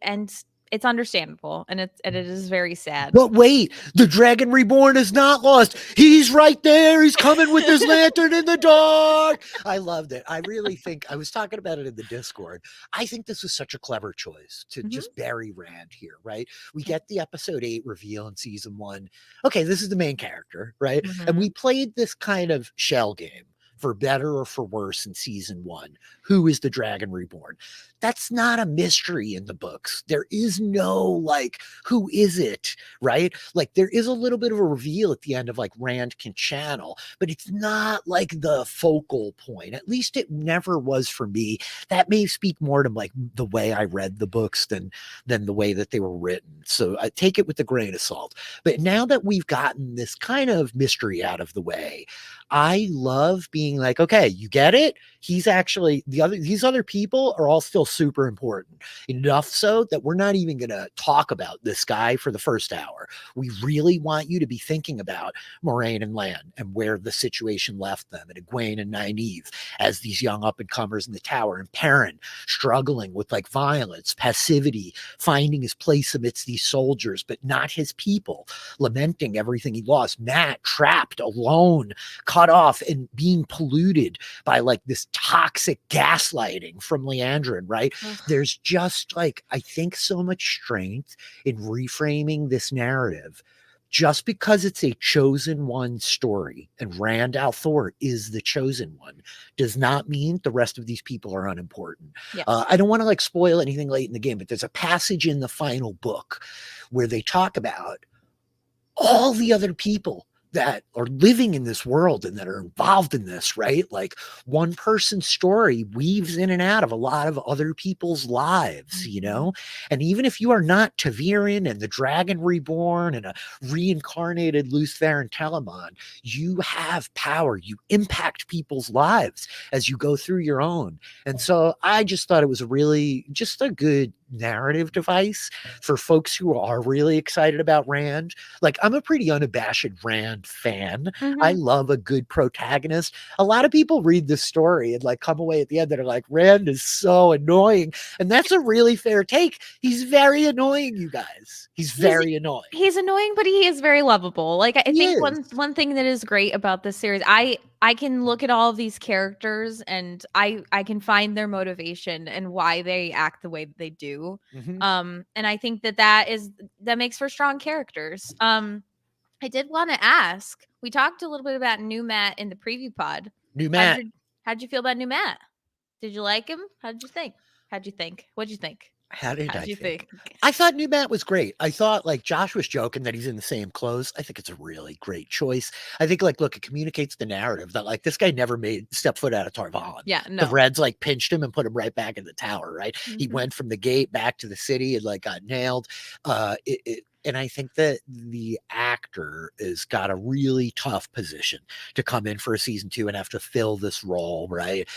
and it's understandable, and it is very sad. But wait, the Dragon Reborn is not lost. He's right there. He's coming with his lantern in the dark. I loved it. I really think, I was talking about it in the Discord. I think this was such a clever choice to Mhm. just bury Rand here, right? We Yeah. get the episode 8 reveal in season 1. Okay, this is the main character, right? And we Mhm. played this kind of shell game, for better or for worse, in season 1. Who is the Dragon Reborn? That's not a mystery in the books. There is no like, who is it? Right? Like there is a little bit of a reveal at the end of like Rand can channel, but it's not like the focal point. At least it never was for me. That may speak more to like the way I read the books than the way that they were written. So I take it with a grain of salt. But now that we've gotten this kind of mystery out of the way, I love being like, okay, you get it. He's actually these other people are all still super important. Enough so that we're not even going to talk about this guy for the first hour. We really want you to be thinking about Moraine and Lan and where the situation left them, and Egwene and Nynaeve as these young up and comers in the tower, and Perrin struggling with like violence, passivity, finding his place amidst these soldiers, but not his people, lamenting everything he lost. Matt trapped alone, cut off, and being polluted by like this toxic gaslighting from Leandrin, right? Ugh. There's just like, I think, so much strength in reframing this narrative. Just because it's a chosen one story and Rand al'Thor is the chosen one does not mean the rest of these people are unimportant. Yes. I don't want to like spoil anything late in the game, but there's a passage in the final book where they talk about all the other people that are living in this world and that are involved in this, right? Like one person's story weaves in and out of a lot of other people's lives, you Mhm. know? And even if you are not Taviran and the Dragon Reborn and a reincarnated Luthor and Telamon, you have power. You impact people's lives as you go through your own. And so I just thought it was really just a good narrative device for folks who are really excited about Rand. Like, I'm a pretty unabashed Rand fan. I Mhm. love a good protagonist. A lot of people read this story and like come away at the end that are like, Rand is so annoying. And that's a really fair take. He's very annoying, you guys. He's He's very annoying. he's annoying, but he is very lovable. Like I He think is. one thing that is great about this series, I can look at all of these characters and I can find their motivation and why they act the way that they do. Mm-hmm. And I think that makes for strong characters. I did want to ask. We talked a little bit about new Matt in the preview pod. New How'd Matt. you how'd you feel about new Matt? Did you like him? How did you think? How'd you think? What'd you think? How did How'd I you think? think? I thought New Matt was great. I thought like Josh was joking that he's in the same clothes. I think it's a really great choice. I think like, look, it communicates the narrative that like this guy never made step foot out of Tarvon. Yeah, The no. Reds like pinched him and put him right back in the tower, right? He Mhm. went from the gate back to the city and like got nailed. And I think that the actor has got a really tough position to come in for a season 2 and have to fill this role, right?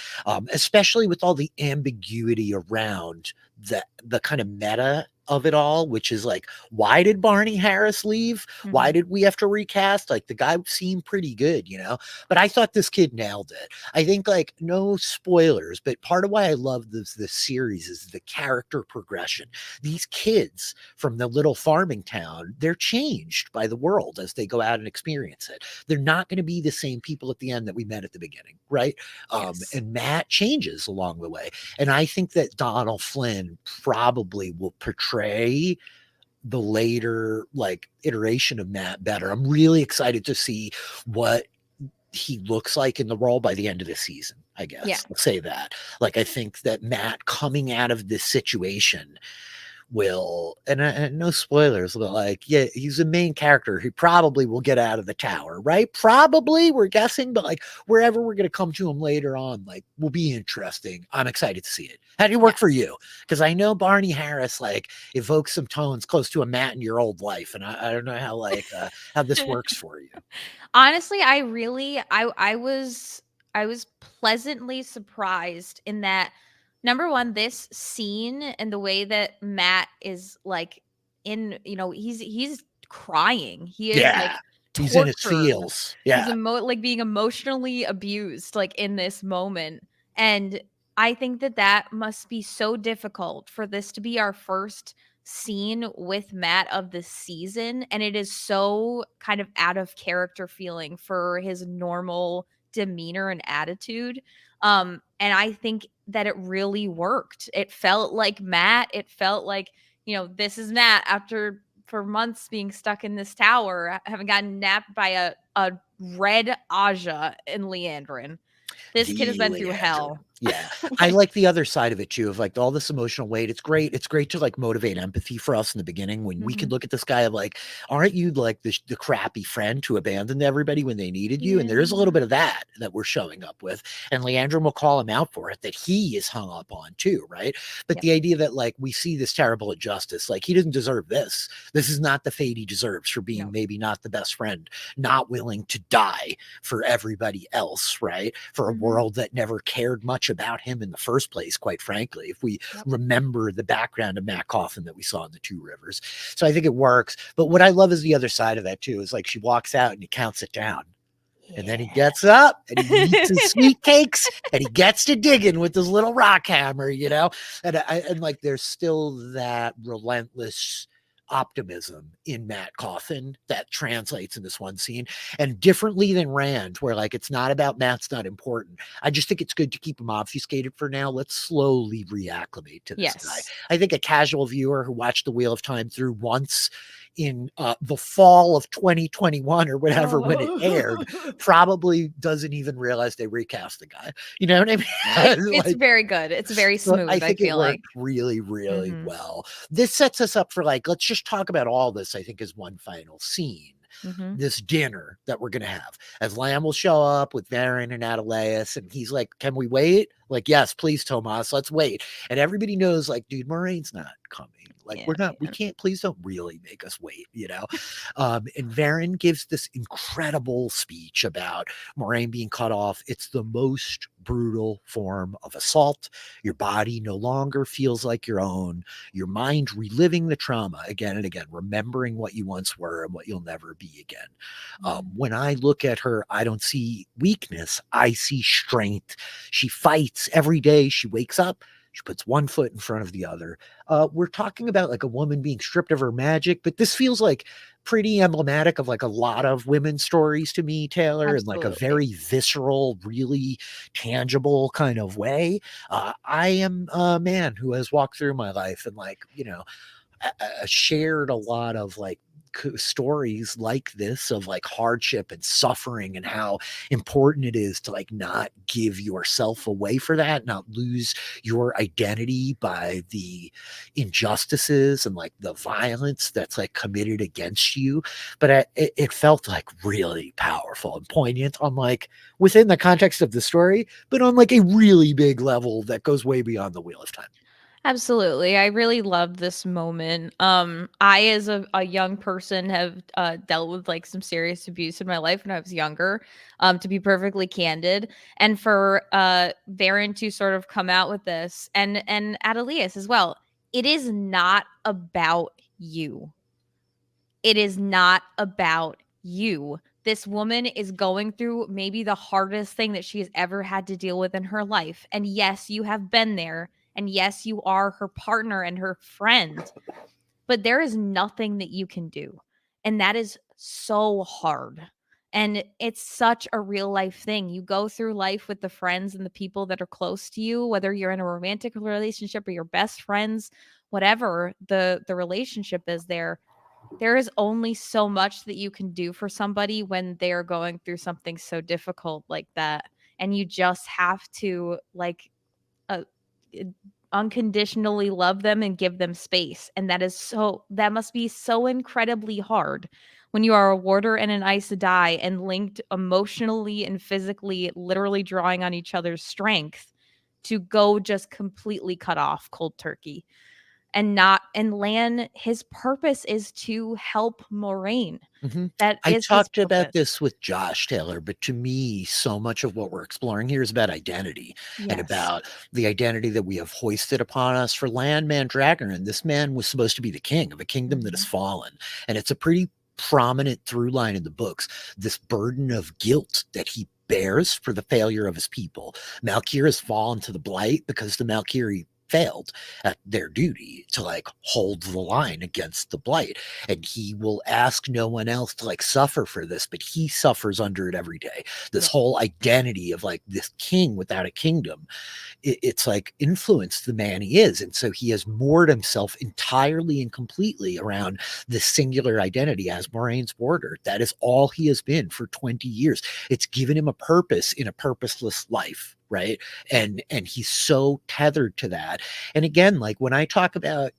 Especially with all the ambiguity around the kind of meta of it all, which is like, why did Barney Harris leave? Why Mhm. did we have to recast? Like the guy seemed pretty good, you know? But I thought this kid nailed it. I think like no spoilers, but part of why I love this series is the character progression. These kids from the little farming town, they're changed by the world as they go out and experience it. They're not going to be the same people at the end that we met at the beginning, right? Yes. And Matt changes along the way. And I think that Donald Flynn probably will portray the later like iteration of Matt better. I'm really excited to see what he looks like in the role by the end of the season. I Yeah. guess. I'll say that. Like, I think that Matt coming out of this situation will, and no spoilers, but like, yeah, he's a main character who probably will get out of the tower, right? Probably, we're guessing, but like wherever we're gonna come to him later on, like, will be interesting. I'm excited to see it. How do you work for Yes. you? Because I know Barney Harris like evokes some tones close to a Matt in your old life, and I don't know how like how this works for you. Honestly, I was pleasantly surprised in that number one, this scene and the way that Matt is like he's crying. He is like Yeah, he's in his tortured. feels. He's Yeah, like being emotionally abused like in this moment. And I think that that must be so difficult for this to be our first scene with Matt of the season, and it is so kind of out of character feeling for his normal demeanor and attitude. And I think that it really worked. It felt like Matt. It felt like, this is Matt after for months being stuck in this tower, having gotten napped by a red Aja in Leandrin. This kid has the been through Leandrin. hell. Yeah. I Like, like the other side of it too, of like all this emotional weight. It's great. It's great to like motivate empathy for us in the beginning when we could mhm. look at this guy of like, aren't you like the crappy friend who abandoned everybody when they needed you? And there is a little Yeah. bit of that that we're showing up with. And Leandrin will call him out for it that he is hung up on too, right? But Yep. the idea that like we see this terrible injustice, like he doesn't deserve this. This is not the fate he deserves for being No. maybe not the best friend, not willing to die for everybody else, right? For a Mhm. world that never cared much about him in the first place, quite frankly, if we Yep. remember the background of Matt Coffin that we saw in the Two Rivers. So I think it works. But what I love is the other side of that too, is like she walks out and he counts it down. And then he Yeah. gets up and he eats his sweet cakes and he gets to digging with his little rock hammer, you know? And like there's still that relentless optimism in Matt Coffin that translates in this one scene. And differently than Rand, where like it's not about Matt's not important. I just think it's good to keep him obfuscated for now. Let's slowly reacclimate to this guy. Yes. I think a casual viewer who watched The Wheel of Time through once in the fall of 2021 or whatever when it aired probably doesn't even realize they recast the guy. You know what I mean? It's Like, very good. It's very so I smooth, I think it feel like. worked really, really Mhm. well. This sets us up for like, let's just talk about all this, I think, as one final scene. Mhm. This dinner that we're gonna have. As Lamb will show up with Varen and Adelaus, and he's like, "Can we wait?" Like, yes, please, Tomas, let's wait. And everybody knows, like, dude, Moraine's not coming. Like, Yeah, we're not, we man. can't, please don't really make us wait, you know? And Varen gives this incredible speech about Moraine being cut off. It's the most brutal form of assault. Your body no longer feels like your own. Your mind reliving the trauma again and again, remembering what you once were and what you'll never be again. Mhm. When I look at her, I don't see weakness. I see strength. She fights every day. She wakes up. She puts one foot in front of the other. We're talking about like a woman being stripped of her magic, but this feels like pretty emblematic of like a lot of women's stories to me, Taylor, in like a Absolutely. very visceral, really tangible kind of way. I am a man who has walked through my life and like, you know, shared a lot of like stories like this of like hardship and suffering and how important it is to like not give yourself away for that, not lose your identity by the injustices and like the violence that's like committed against you. But it felt like really powerful and poignant on like within the context of the story, but on like a really big level that goes way beyond the Wheel of Time. Absolutely. I really love this moment. I, as a young person, have dealt with like some serious abuse in my life when I was younger, to be perfectly candid. And for Varen to sort of come out with this and Adelius as well, it is not about you. It is not about you. This woman is going through maybe the hardest thing that she has ever had to deal with in her life. And yes, you have been there. And yes, you are her partner and her friend, but there is nothing that you can do. And that is so hard. And it's such a real life thing. You go through life with the friends and the people that are close to you, whether you're in a romantic relationship or your best friends, whatever the relationship is there is only so much that you can do for somebody when they are going through something so difficult like that. and you just have to like uh, unconditionally love them and give them space. And that must be so incredibly hard when you are a warder and an Aes Sedai and linked emotionally and physically, literally drawing on each other's strength to go just completely cut off cold turkey. And Lan, his purpose is to help Moraine. Mhm. That I is his talked about purpose. this with Josh Taylor, but to me, so much of what we're exploring here is about identity and Yes. about the identity that we have hoisted upon us for Landman Dragon. And this man was supposed to be the king of a kingdom that has fallen. And it's a pretty prominent through line in the books, this burden of guilt that he bears for the failure of his people. Malkyr has fallen to the blight because the Malkyri failed at their duty to like hold the line against the blight, and he will ask no one else to like suffer for this, but he suffers under it every day. This whole identity of like this king without a kingdom, it's like influenced the man he is, and so he has moored himself entirely and completely around this singular identity as Moraine's warder. That is all he has been for 20 years. It's given him a purpose in a purposeless life, right? And he's so tethered to that. And again, like when I talk about,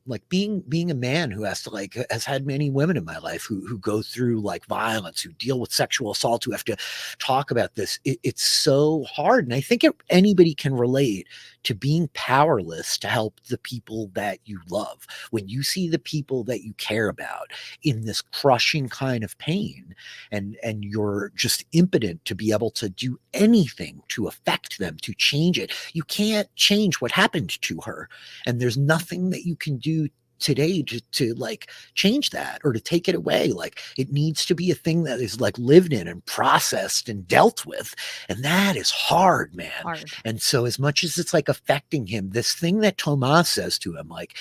like being a man who has to like has had many women in my life who go through like violence, who deal with sexual assault, who have to talk about this. It's so hard, and I think anybody can relate to being powerless to help the people that you love. When you see the people that you care about in this crushing kind of pain, and you're just impotent to be able to do anything to affect them, to change it. You can't change what happened to her, and there's nothing that you can do today to like change that or to take it away. Like it needs to be a thing that is like lived in and processed and dealt with, and that is hard, man. Hard. And so as much as it's like affecting him, this thing that Tomas says to him, like,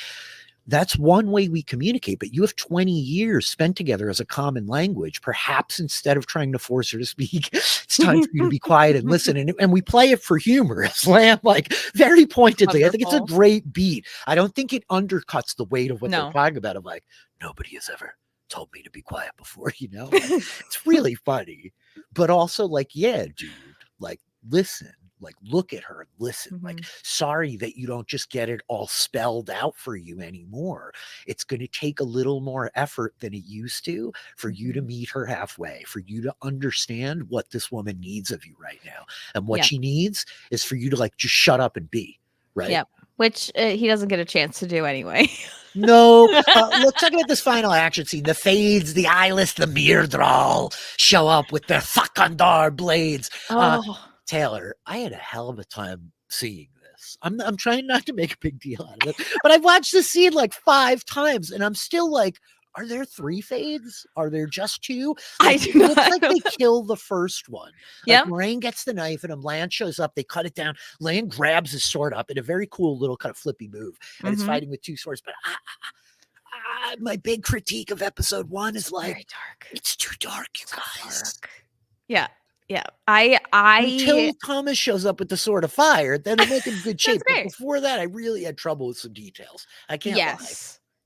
that's one way we communicate, but you have 20 years spent together as a common language. Perhaps instead of trying to force her to speak, it's time for you to be quiet and listen. And we play it for humor, Slam, like very pointedly. I think it's a Wonderful. great beat. I don't think it undercuts the weight of what they're No. talking about. Of like, nobody has ever told me to be quiet before, Like, it's really funny. But also, like, yeah, dude, like, listen. Like, look at her and listen. Like, sorry that you don't just get it all spelled out for you anymore. It's going to take a little more effort than it used to for you to meet her halfway, for you to understand what this woman needs of you right now. And what she needs is for you to like just shut up and be, right? Yep. Which he doesn't get a chance to do anyway. No. Let's talk about this final action scene. The Fades, the Eyeless, the Myrddraal show up with their Thakandar blades. Taylor, I had a hell of a time seeing this. I'm trying not to make a big deal out of it, but I've watched this scene like 5 times, and I'm still like, are there 3 Fades? Are there just 2? Like, it looks like they kill the first one. Like, Moraine gets the knife, and Lan shows up. They cut it down. Lan grabs his sword up in a very cool little kind of flippy move, and it's fighting with 2 swords. But my big critique of episode 1 is like, very dark. It's too dark, you guys. Yeah. Yeah. Until Thomas shows up with the Sword of Fire, then they're making good shape. But before that, I really had trouble with some details. I can't lie.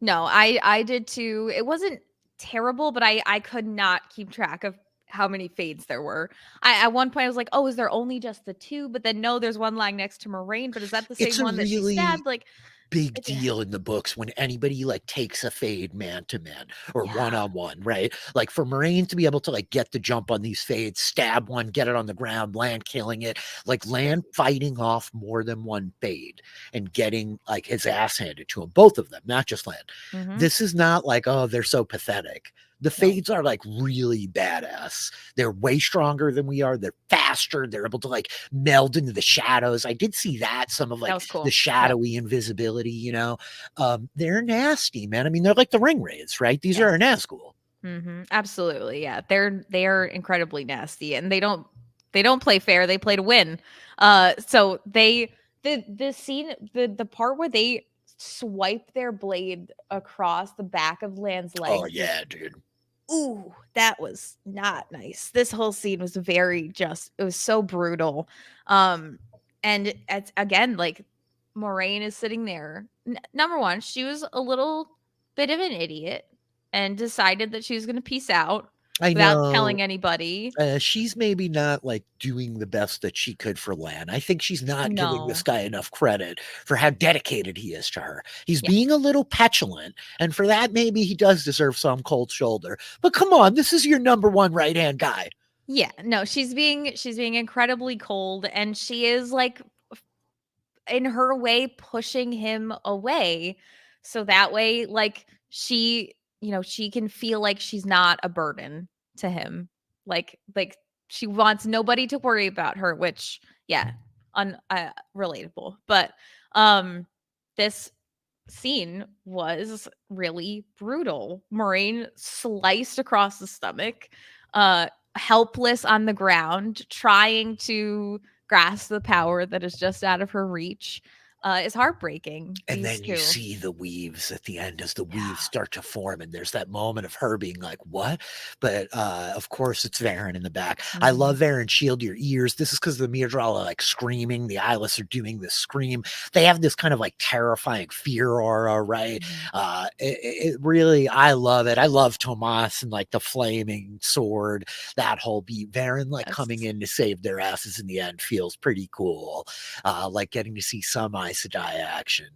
No, I did too. It wasn't terrible, but I could not keep track of how many Fades there were. At one point I was like, oh, is there only just the 2? But then no, there's one lying next to Moraine, but is that the same one that she stabbed? Like, big deal in the books when anybody like takes a Fade man to man or one-on-one, right? Like for Moraine to be able to like get the jump on these Fades, stab one, get it on the ground, Lan killing it, like Lan fighting off more than one Fade and getting like his ass handed to him, both of them, not just Lan. This is not like, oh, they're so pathetic. The Fades are like really badass. They're way stronger than we are. They're faster. They're able to like meld into the shadows. I did see that, some of like the shadowy invisibility, they're nasty, man. I mean, they're like the ring raids, right? These are our Nazgul. Absolutely. Yeah. They're incredibly nasty, and they don't play fair. They play to win. So the scene, the part where they swipe their blade across the back of Lan's leg. Oh yeah, dude. Ooh, that was not nice. This whole scene was it was so brutal. And it's again, like Moraine is sitting there. Number one, she was a little bit of an idiot and decided that she was going to peace out. I without know. telling anybody. She's maybe not, like, doing the best that she could for Lan. I think she's not giving this No. guy enough credit for how dedicated he is to her. He's Yeah. being a little petulant, and for that, maybe he does deserve some cold shoulder. But come on, this is your number one right-hand guy. Yeah. No, she's being incredibly cold, and she is like in her way pushing him away, so that way like she can feel like she's not a burden to him, like she wants nobody to worry about her, which yeah, relatable. But this scene was really brutal. Moraine sliced across the stomach, uh, helpless on the ground, trying to grasp the power that is just out of her reach. Is heartbreaking. And These then you two. see the weaves at the end as the weaves Yeah. start to form, and there's that moment of her being like, "What?" But, of course, it's Varen in the back. I Mhm. love Varen, shield your ears. This is because the Myrddraal are, like, screaming, the Eyeless are doing this scream. They have this kind of, like, terrifying fear aura, right? Mhm. It really I love it. I love Tomas and, like, the flaming sword, that whole beat. Varen, like, coming Yes. in to save their asses in the end feels pretty cool, like, getting to see some Aes Sedai action.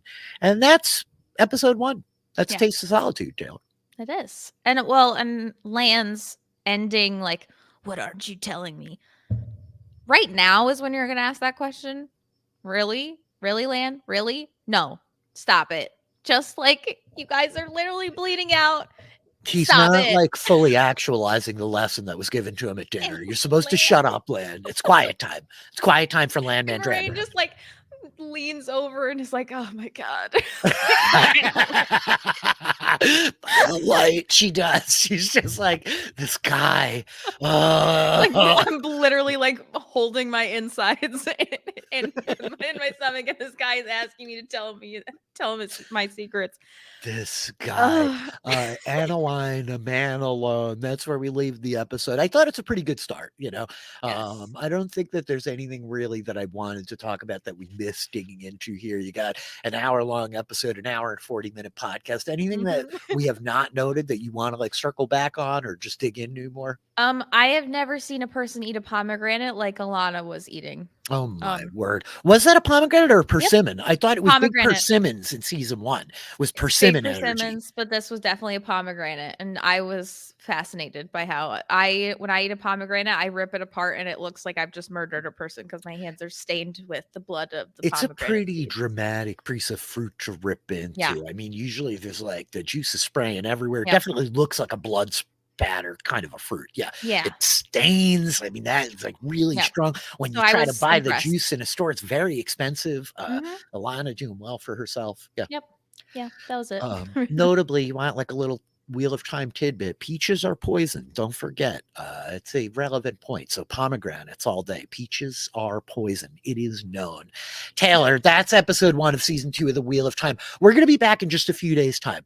And that's episode 1. That's Yeah, Taste of Solitude, Taylor. it is. And Lan's ending like, "What aren't you telling me?" Right now is when you're gonna ask that question. Really? Really, Lan? Really? No. Stop it. Just like you guys are literally bleeding out. He's Stop not, it. like, fully actualizing the lesson that was given to him at And dinner. You're supposed to shut Lan up, Land. It's quiet time. It's quiet time for Land and Moraine Mandragoran. just like leans over and is like, "Oh my god." Like finally. By the light, she does. She's just like, "This guy, Like uh" I'm literally like holding my insides in my stomach, and this guy is asking me to tell him my secrets. This guy, Ugh. Aniline, a man alone. That's where we leave the episode. I thought it's a pretty good start, you know. Yes. I don't think that there's anything really that I wanted to talk about that we missed digging into here. You got an hour long episode, an hour and 40-minute podcast. Anything that Mhm. we have not noted that you want to like circle back on or just dig into more? I have never seen a person eat a pomegranate like Alana was eating. Oh my Um, word. Was that a pomegranate or a yep, persimmon? I thought it was big pomegranate. persimmons in season 1. Was Big persimmon energy. persimmons, but this was definitely a pomegranate, and I was fascinated by how when I eat a pomegranate, I rip it apart, and it looks like I've just murdered a person because my hands are stained with the blood of the It's a pomegranate pretty seeds. dramatic piece of fruit to rip Yeah, into. I mean, usually there's like the juice is spraying everywhere. It yep, definitely looks like a blood spatter kind of a fruit. Yeah. yeah, It stains. I mean, that is like really yep. strong. When So you I try to was buy the impressed. juice in a store, it's very expensive. Mhm, Alana doing well for herself. Yeah. yep, yeah, that was it. Notably, you want like a little Wheel of Time tidbit. Peaches are poison. Don't forget. It's a relevant point. So pomegranates all day. Peaches are poison. It is known. Taylor, that's episode 1 of season 2 of the Wheel of Time. We're going to be back in just a few days' time.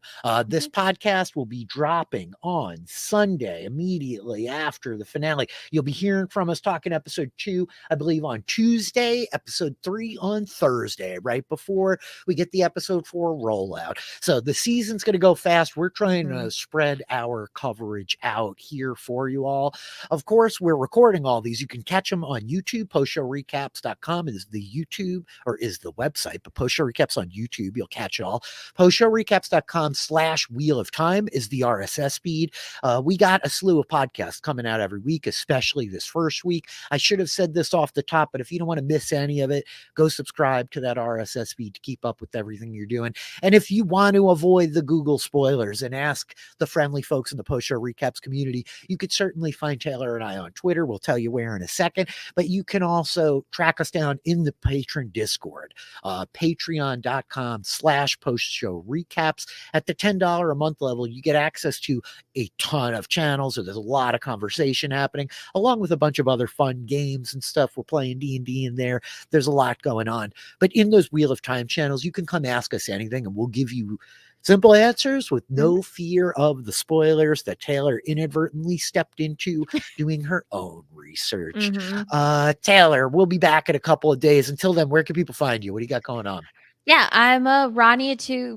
This Mhm, podcast will be dropping on Sunday immediately after the finale. You'll be hearing from us talking episode 2, I believe, on Tuesday, episode 3 on Thursday, right before we get the episode 4 rollout. So the season's going to go fast. We're trying to mhm, spread our coverage out here for you all. Of course, we're recording all these. You can catch them on YouTube. Postshowrecaps.com is the YouTube or is the website, but Post Show Recaps on YouTube. You'll catch it all. Postshowrecaps.com/Wheel of Time is the RSS feed. We got a slew of podcasts coming out every week, especially this first week. I should have said this off the top, but if you don't want to miss any of it, go subscribe to that RSS feed to keep up with everything you're doing. And if you want to avoid the Google spoilers and ask the friendly folks in the Post Show Recaps community, you could certainly find Taylor and I on Twitter. We'll tell you where in a second, but you can also track us down in the patron Discord, patreon.com/Post Show Recaps. At the $10 a month level, you get access to a ton of channels. So there's a lot of conversation happening, along with a bunch of other fun games and stuff. We're playing D&D in there. There's a lot going on. But in those Wheel of Time channels, you can come ask us anything and we'll give you simple answers with mhm, no fear of the spoilers that Taylor inadvertently stepped into doing her own research. mhm. Taylor, we'll be back in a couple of days. Until then, where can people find you? What do you got going on? Yeah, I'm a Ronnie Ronnie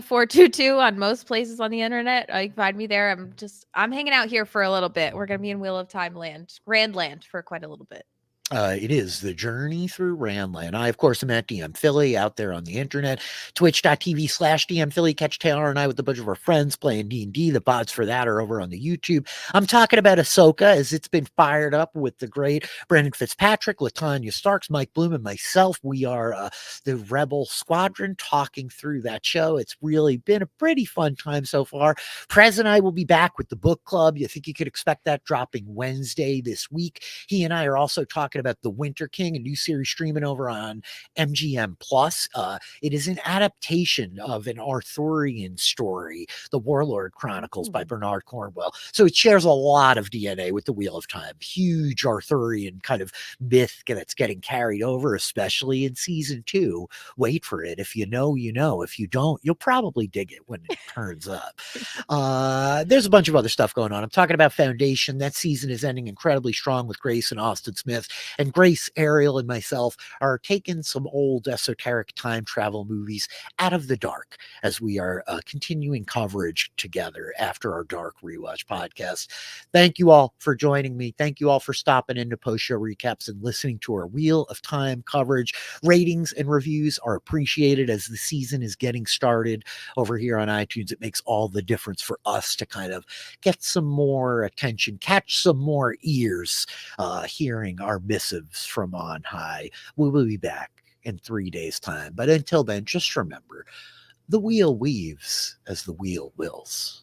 422 on most places on the internet. You can find me there. I'm hanging out here for a little bit. We're gonna be in Wheel of Time land, Grand Land for quite a little bit. It is the journey through Randland. I, of course, am at DM Philly out there on the internet. Twitch.tv/DM Philly. Catch Taylor and I with a bunch of our friends playing D&D. The bots for that are over on the YouTube. I'm talking about Ahsoka as it's been fired up with the great Brandon Fitzpatrick, Latanya Starks, Mike Bloom, and myself. We are the Rebel Squadron talking through that show. It's really been a pretty fun time so far. Prez and I will be back with the book club. You think you could expect that dropping Wednesday this week. He and I are also talking about The Winter King, a new series streaming over on MGM Plus. It is an adaptation of an Arthurian story, The Warlord Chronicles by Bernard Cornwell. So it shares a lot of DNA with the Wheel of Time. Huge Arthurian kind of myth that's getting carried over, especially in season 2. Wait for it. If you know, you know. If you don't, you'll probably dig it when it turns up. There's a bunch of other stuff going on. I'm talking about Foundation. That season is ending incredibly strong with Grace and Austin Smith. And Grace, Ariel, and myself are taking some old esoteric time travel movies out of the dark as we are continuing coverage together after our Dark Rewatch podcast. Thank you all for joining me. Thank you all for stopping into post show recaps and listening to our Wheel of Time coverage. Ratings and reviews are appreciated as the season is getting started over here on iTunes. It makes all the difference for us to kind of get some more attention, catch some more ears, hearing our missives from on high. We will be back in 3 days' time. But until then, just remember, the wheel weaves as the wheel wills.